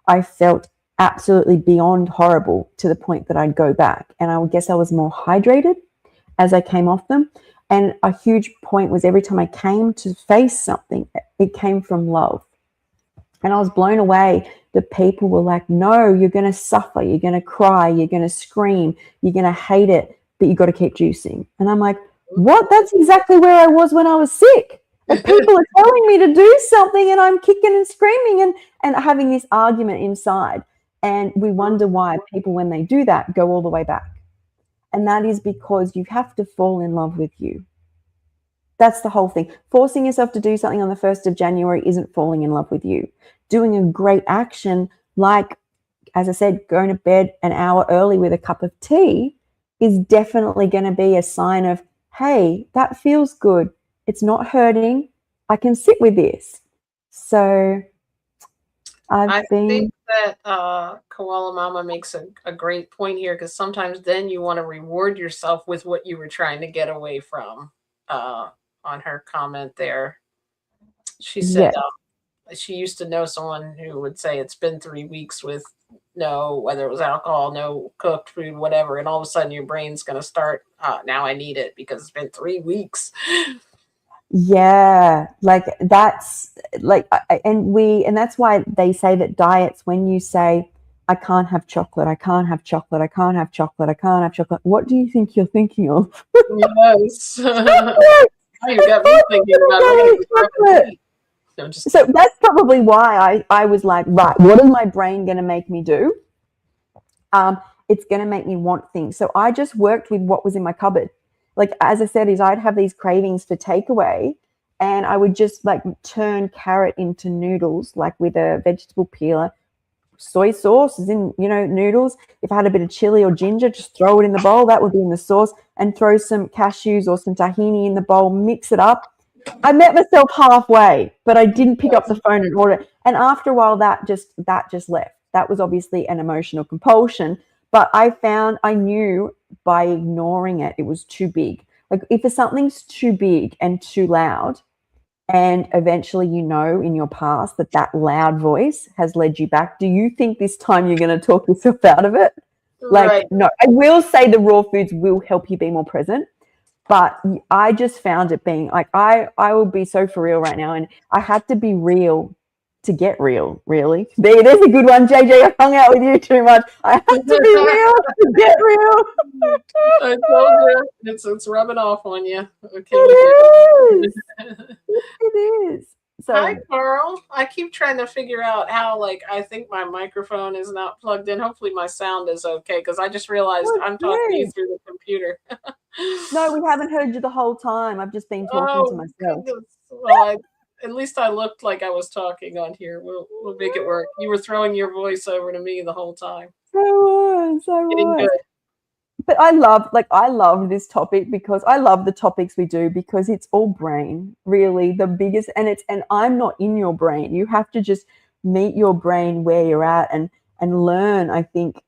I felt absolutely beyond horrible, to the point that I'd go back. And I would guess I was more hydrated as I came off them. And a huge point was every time I came to face something, it came from love. And I was blown away that people were like, no, you're going to suffer. You're going to cry. You're going to scream. You're going to hate it, but you got to keep juicing. And I'm like, what? That's exactly where I was when I was sick. And people are telling me to do something and I'm kicking and screaming and having this argument inside. And we wonder why people, when they do that, go all the way back. And that is because you have to fall in love with you. That's the whole thing. Forcing yourself to do something on the 1st of January isn't falling in love with you. Doing a great action, like, as I said, going to bed an hour early with a cup of tea is definitely going to be a sign of, hey, that feels good. It's not hurting. I can sit with this. So I think that Koala Mama makes a great point here, because sometimes then you want to reward yourself with what you were trying to get away from. On her comment there, she said she used to know someone who would say it's been 3 weeks with no, whether it was alcohol, no cooked food, whatever, and all of a sudden your brain's going to start, now I need it because it's been 3 weeks. Yeah, like that's like, and that's why they say that diets, when you say, I can't have chocolate, I can't have chocolate, I can't have chocolate, I can't have chocolate, what do you think you're thinking of? Yes. You got me thinking about chocolate. So that's probably why I was like, right, what is my brain going to make me do? It's going to make me want things. So I just worked with what was in my cupboard. Like, as I said, I'd have these cravings for takeaway, and I would just like turn carrot into noodles, like with a vegetable peeler. Soy sauce is in, noodles. If I had a bit of chili or ginger, just throw it in the bowl. That would be in the sauce, and throw some cashews or some tahini in the bowl, mix it up. I met myself halfway, but I didn't pick up the phone and order. And after a while, that just left. That was obviously an emotional compulsion. But I knew by ignoring it, it was too big. Like, if something's too big and too loud, and eventually in your past that loud voice has led you back, do you think this time you're going to talk yourself out of it? Like, right. No, I will say the raw foods will help you be more present. But I just found it being like, I will be so for real right now. And I had to be real to get real, really. There's a good one, JJ. I hung out with you too much. I have to be real to get real. I told you. It's rubbing off on you. Okay. It is. So, hi, Carl. I keep trying to figure out how, I think my microphone is not plugged in. Hopefully my sound is okay, because I just realized I'm talking to you through the computer. No, we haven't heard you the whole time. I've just been talking to myself. Well, at least I looked like I was talking on here. We'll make it work. You were throwing your voice over to me the whole time. I was. Good. But I love this topic, because I love the topics we do, because it's all brain, really the biggest, and I'm not in your brain. You have to just meet your brain where you're at and learn, I think.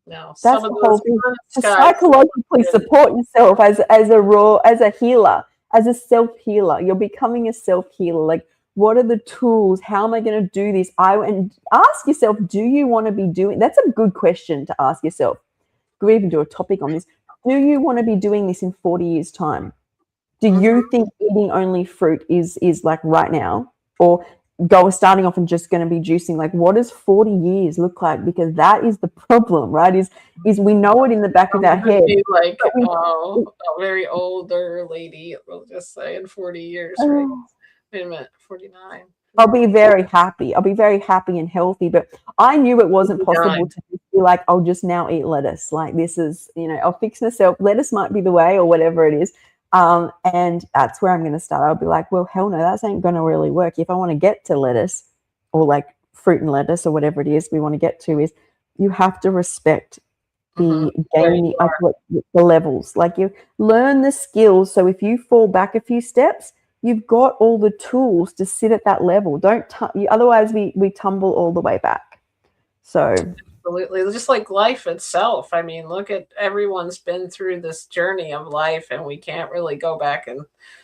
No, that's the whole thing. To psychologically support yourself as a healer, as a self-healer. You're becoming a self-healer. Like, what are the tools? How am I going to do this? And ask yourself, do you want to be doing? That's a good question to ask yourself. We even do a topic on this. Do you want to be doing this in 40 years' time? Do you think eating only fruit is like right now? Or starting off and just going to be juicing? Like, what does 40 years look like? Because that is the problem, right? Is we know it in the back of our head. Like a very older lady, we'll just say, in 40 years, right? Wait a minute, 49. I'll be very happy. I'll be very happy and healthy. But I knew it wasn't possible to be like, I'll just now eat lettuce. Like, this is, I'll fix myself. Lettuce might be the way, or whatever it is. And that's where I'm going to start. I'll be like, well, hell no, that ain't going to really work. If I want to get to lettuce, or like fruit and lettuce, or whatever it is we want to get to, is you have to respect the game, the levels. Like, you learn the skills. So if you fall back a few steps, you've got all the tools to sit at that level. Otherwise we tumble all the way back. So Absolutely. Just like life itself. I mean, look at everyone's been through this journey of life, and we can't really go back and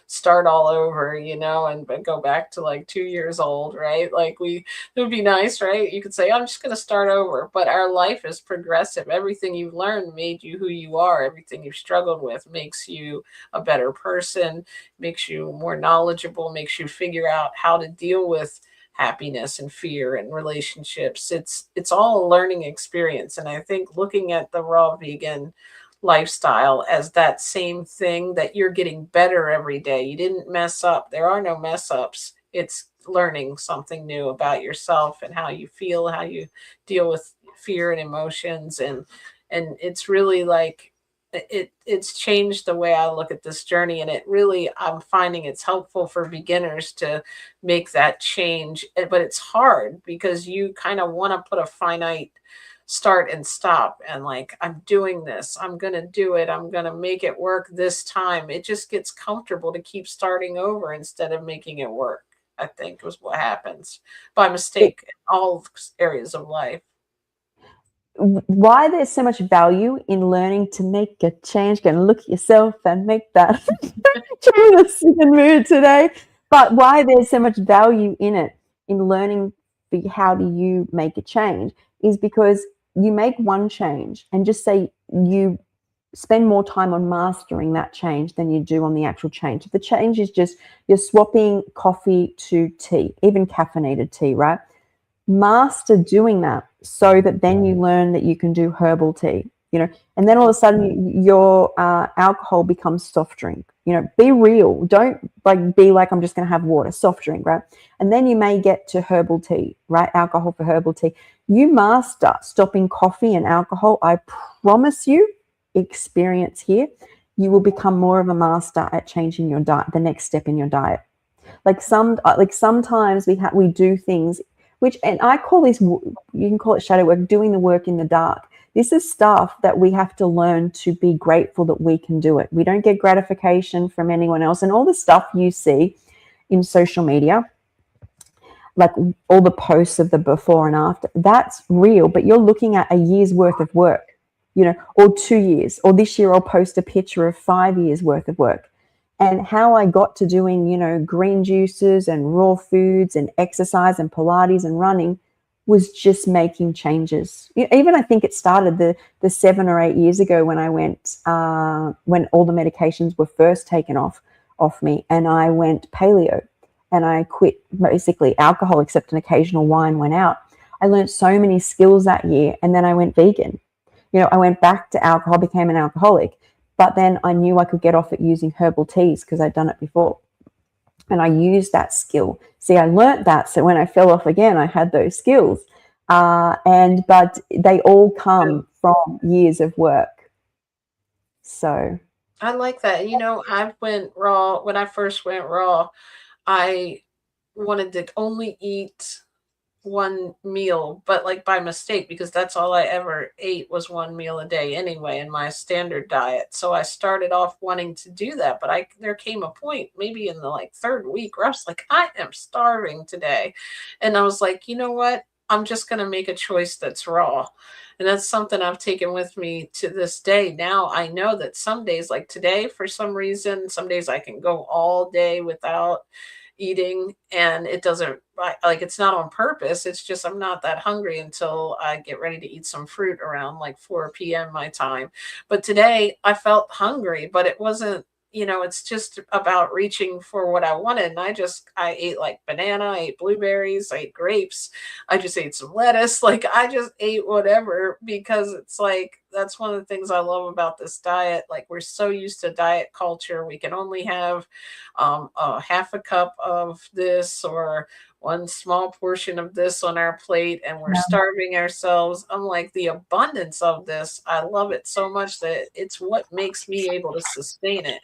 start all over, and but go back to like 2 years old, right? Like it would be nice, right? You could say, I'm just going to start over, but our life is progressive. Everything you've learned made you who you are. Everything you've struggled with makes you a better person, makes you more knowledgeable, makes you figure out how to deal with happiness and fear and relationships. It's all a learning experience. And I think looking at the raw vegan lifestyle as that same thing, that you're getting better every day. You didn't mess up. There are no mess ups. It's learning something new about yourself and how you feel, how you deal with fear and emotions. And it's really like it's changed the way I look at this journey. And I'm finding it's helpful for beginners to make that change. But it's hard because you kind of want to put a finite start and stop, and like, I'm doing this, I'm going to do it, I'm going to make it work this time. It just gets comfortable to keep starting over instead of making it work, I think was what happens by mistake in all areas of life. Why there's so much value in learning to make a change, go and look at yourself and make that tremendous in mood today, but why there's so much value in it, in learning how do you make a change, is because you make one change and just say you spend more time on mastering that change than you do on the actual change. If the change is just you're swapping coffee to tea, even caffeinated tea, right? Master doing that so that then you learn that you can do herbal tea, and then all of a sudden your alcohol becomes soft drink. Be real. Don't be like, I'm just going to have water, soft drink, right? And then you may get to herbal tea, right? Alcohol for herbal tea. You master stopping coffee and alcohol. I promise you, experience here, you will become more of a master at changing your diet, the next step in your diet. Sometimes we do things which, and I call this, you can call it shadow work, doing the work in the dark. This is stuff that we have to learn to be grateful that we can do it. We don't get gratification from anyone else. And all the stuff you see in social media, like all the posts of the before and after, that's real, but you're looking at a year's worth of work, or 2 years, or this year I'll post a picture of 5 years worth of work. And how I got to doing, green juices and raw foods and exercise and Pilates and running was just making changes. Even I think it started the 7 or 8 years ago when I went, when all the medications were first taken off me, and I went paleo and I quit basically alcohol, except an occasional wine went out. I learned so many skills that year, and then I went vegan. I went back to alcohol, became an alcoholic. But then I knew I could get off it using herbal teas because I'd done it before. And I used that skill. See, I learned that. So when I fell off again, I had those skills. But they all come from years of work. So I like that. I went raw. When I first went raw, I wanted to only eat one meal, but like by mistake, because that's all I ever ate was one meal a day anyway in my standard diet. So I started off wanting to do that, but there came a point maybe in the like third week where I was like, I am starving today. And I was like, you know what? I'm just going to make a choice that's raw. And that's something I've taken with me to this day. Now I know that some days, like today, for some reason, some days I can go all day without eating, and it doesn't, like, it's not on purpose. It's just I'm not that hungry until I get ready to eat some fruit around like 4 p.m. my time. But today I felt hungry, but it wasn't, it's just about reaching for what I wanted. And I ate like banana, I ate blueberries, I ate grapes, I just ate some lettuce. Like I just ate whatever, because it's like, that's one of the things I love about this diet. Like we're so used to diet culture. We can only have a half a cup of this or one small portion of this on our plate, and we're starving ourselves. I'm like, the abundance of this, I love it so much that it's what makes me able to sustain it.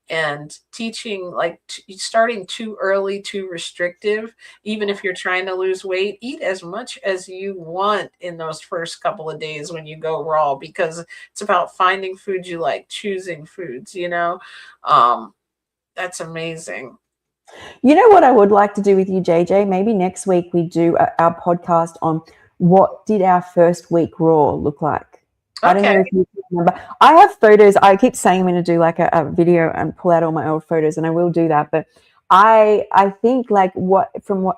And teaching, like starting too early, too restrictive, even if you're trying to lose weight, eat as much as you want in those first couple of days when you go raw, because it's about finding foods you like, choosing foods, that's amazing. You know what I would like to do with you, JJ? Maybe next week we do our podcast on what did our first week raw look like? I don't know Okay. if you can remember. I have photos. I keep saying I'm going to do like a video and pull out all my old photos, and I will do that. But I think like what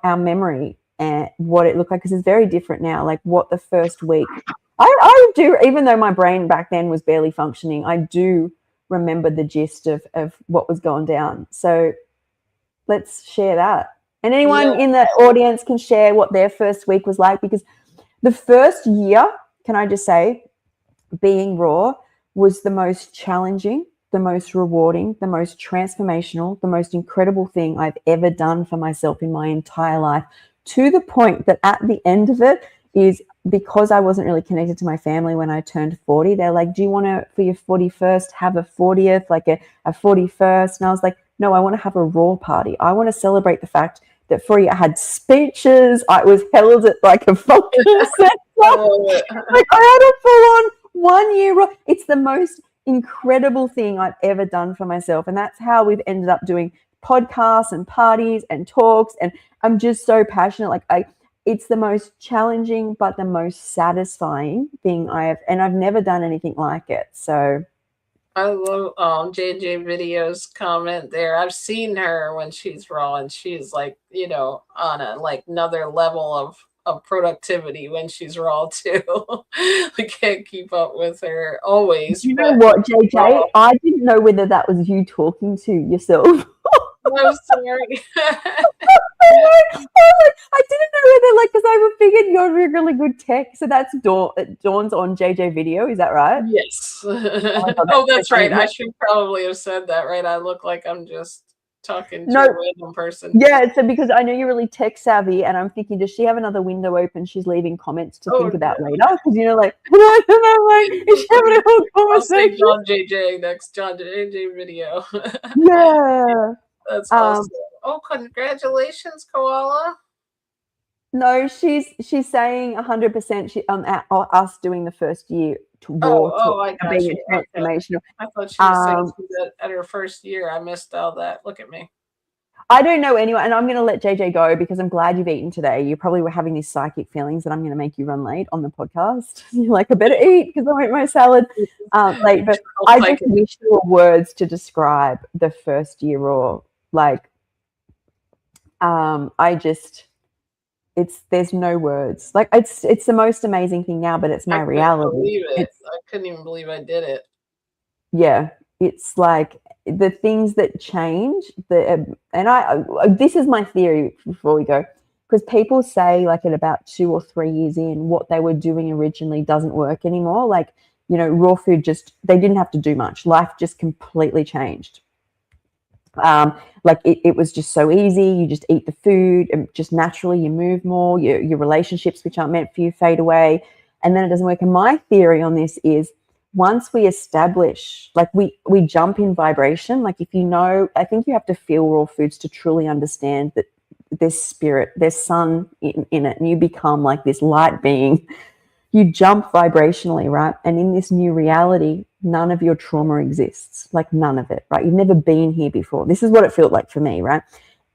our memory and what it looked like, because it's very different now. Like what the first week, I do, even though my brain back then was barely functioning, I do remember the gist of what was going down. So let's share that. And anyone Yeah. in the audience can share what their first week was like, because the first year, can I just say, being raw was the most challenging, the most rewarding, the most transformational, the most incredible thing I've ever done for myself in my entire life, to the point that at the end of it is, because I wasn't really connected to my family when I turned 40, they're like, do you want to, for your 41st, have a 40th, like a 41st? And I was like, no, I want to have a raw party. I want to celebrate the fact that for you, I had speeches, I was held at like a function center. Like I had a full-on 1 year. It's the most incredible thing I've ever done for myself, and that's how we've ended up doing podcasts and parties and talks. And I'm just so passionate. Like it's the most challenging but the most satisfying thing I've never done anything like it. So I love JJ video's comment there. I've seen her when she's raw, and she's like, on a like another level of productivity when she's raw too. I can't keep up with her always. you know what, JJ? I didn't know whether that was you talking to yourself. I'm sorry. I didn't know whether, like, because I figured you're really good tech. So that's Dawn's on JJ video. Is that right? Yes. Oh, God, Oh, that's so right. funny. I should probably have said that, right? I look like I'm just talking to No, a random person. yeah. So because I know you're really tech savvy, and I'm thinking, does she have another window open? She's leaving comments to think about later. Because like, I don't know, like, is she having a whole I'll say conversation? John JJ next John JJ video. Yeah. That's awesome. Oh, congratulations, Koala. No, she's saying 100%. She us doing the first year to raw talk I got being you. transformational. I thought she was saying that at her first year. I missed all that. Look at me. I don't know anyone, and I'm going to let JJ go because I'm glad you've eaten today. You probably were having these psychic feelings that I'm going to make you run late on the podcast. You're like, I better eat because I ate my salad late. But I just wish there were words to describe the first year raw. Like, there's no words. Like it's the most amazing thing now, but it's my reality. I couldn't even believe I did it. Yeah, it's like the things that change. This is my theory before we go, because people say like at about 2 or 3 years in, what they were doing originally doesn't work anymore. Like raw food they didn't have to do much. Life just completely changed. Like it was just so easy. You just eat the food and just naturally you move more. Your relationships, which aren't meant for you, fade away, and then it doesn't work. And my theory on this is, once we establish, like we jump in vibration. Like I think you have to feel raw foods to truly understand that there's spirit, there's sun in it, and you become like this light being. You jump vibrationally, right? And in this new reality, none of your trauma exists, like none of it, right? You've never been here before. This is what it felt like for me, right?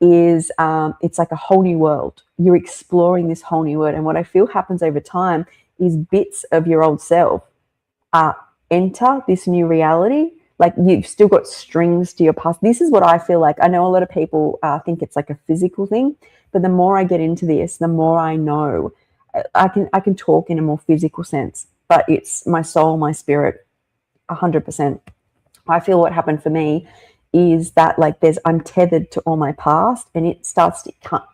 It's like a whole new world. You're exploring this whole new world. And what I feel happens over time is bits of your old self enter this new reality. Like you've still got strings to your past. This is what I feel like. I know a lot of people think it's like a physical thing, but the more I get into this, the more I know I can talk in a more physical sense, but it's my soul, my spirit, 100%. I feel what happened for me is that like I'm tethered to all my past, and it starts to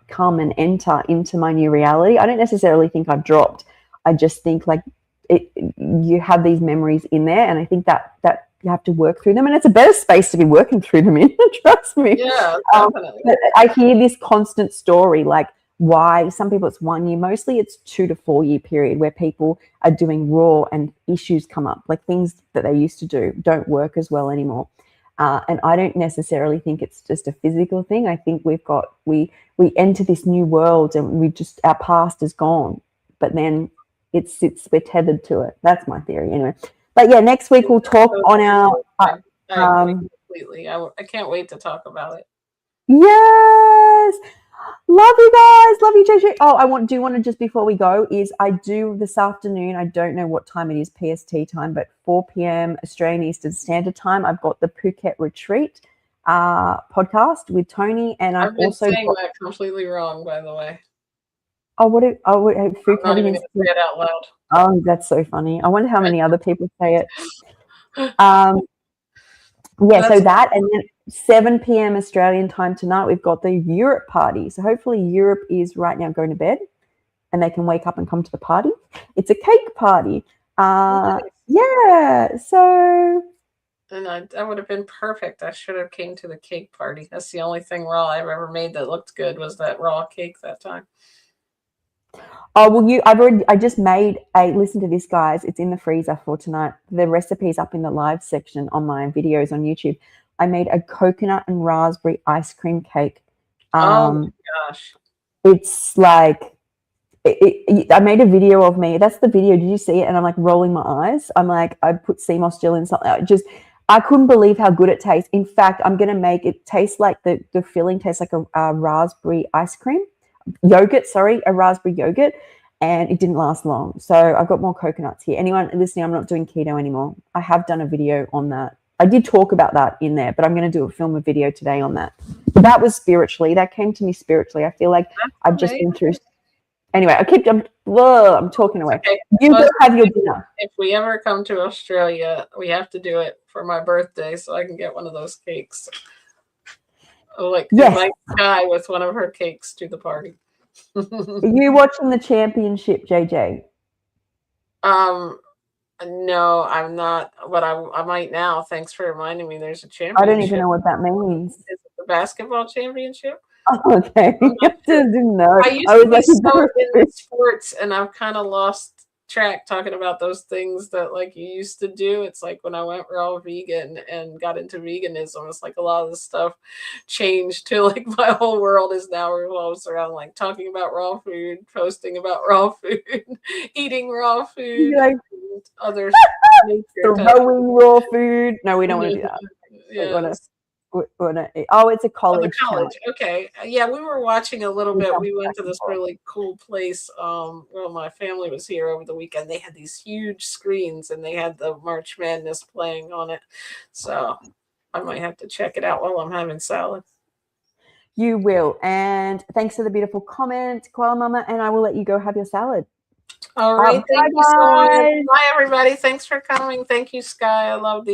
come and enter into my new reality. I don't necessarily think I've dropped. I just think like you have these memories in there, and I think that you have to work through them, and it's a better space to be working through them in. Trust me. Yeah, definitely. But I hear this constant story, like why some people it's 1 year, mostly it's 2 to 4 year period where people are doing raw and issues come up, like things that they used to do don't work as well anymore. And I don't necessarily think it's just a physical thing. I think we enter this new world and our past is gone, but then we're tethered to it. That's my theory anyway. But yeah, next week we'll talk on our. I agree completely. I can't wait to talk about it. Yes. Love you guys. Love you, JJ. Oh, do you want to just before we go, is I do this afternoon, I don't know what time it is PST time, but 4 p.m. Australian Eastern Standard Time. I've got the Phuket Retreat podcast with Tony, and I've been also saying got, that completely wrong, by the way. Phuket. I'm not even going to say it out loud. Oh, that's so funny. I wonder how many other people say it. Yeah, so that, and then 7 p.m. Australian time tonight, we've got the Europe party. So hopefully Europe is right now going to bed and they can wake up and come to the party. It's a cake party. Nice. Yeah, so. And that would have been perfect. I should have came to the cake party. That's the only thing raw I've ever made that looked good was that raw cake that time. Oh, well, I just made listen to this, guys. It's in the freezer for tonight. The recipe's up in the live section on my videos on YouTube. I made a coconut and raspberry ice cream cake. Oh my gosh. It's like, I made a video of me. That's the video. Did you see it? And I'm like rolling my eyes. I'm like, I put CMOS gel in something. I couldn't believe how good it tastes. In fact, I'm going to make it taste like the filling tastes like a raspberry ice cream. A raspberry yogurt, and it didn't last long. So I've got more coconuts here. Anyone listening, I'm not doing keto anymore. I have done a video on that. I did talk about that in there, but I'm going to film a video today on that. But that was spiritually. That came to me spiritually. I feel like I've just been through. Anyway, I'm talking away. Okay. You go have your dinner. If we ever come to Australia, we have to do it for my birthday so I can get one of those cakes. Like invite Skye with one of her cakes to the party. Are you watching the championship, JJ? No, I'm not, but I might now. Thanks for reminding me there's a championship. I don't even know what that means. Is it the basketball championship? Oh, okay. I didn't know. I used to be so into sports, and I've kind of lost track talking about those things that like you used to do. It's like when I went raw vegan and got into veganism, it's like a lot of the stuff changed to like my whole world is now revolves around like talking about raw food, posting about raw food, eating raw food, like, other throwing raw food. No, we don't want to do that. Yes. It's a college. Okay. Yeah, we were watching a little bit. We went to this really cool place. Well, my family was here over the weekend. They had these huge screens and they had the March Madness playing on it. So I might have to check it out while I'm having salad. You will. And thanks for the beautiful comment, Koala Mama. And I will let you go have your salad. All right. Thank you so much. Bye, everybody. Thanks for coming. Thank you, Skye. I love these.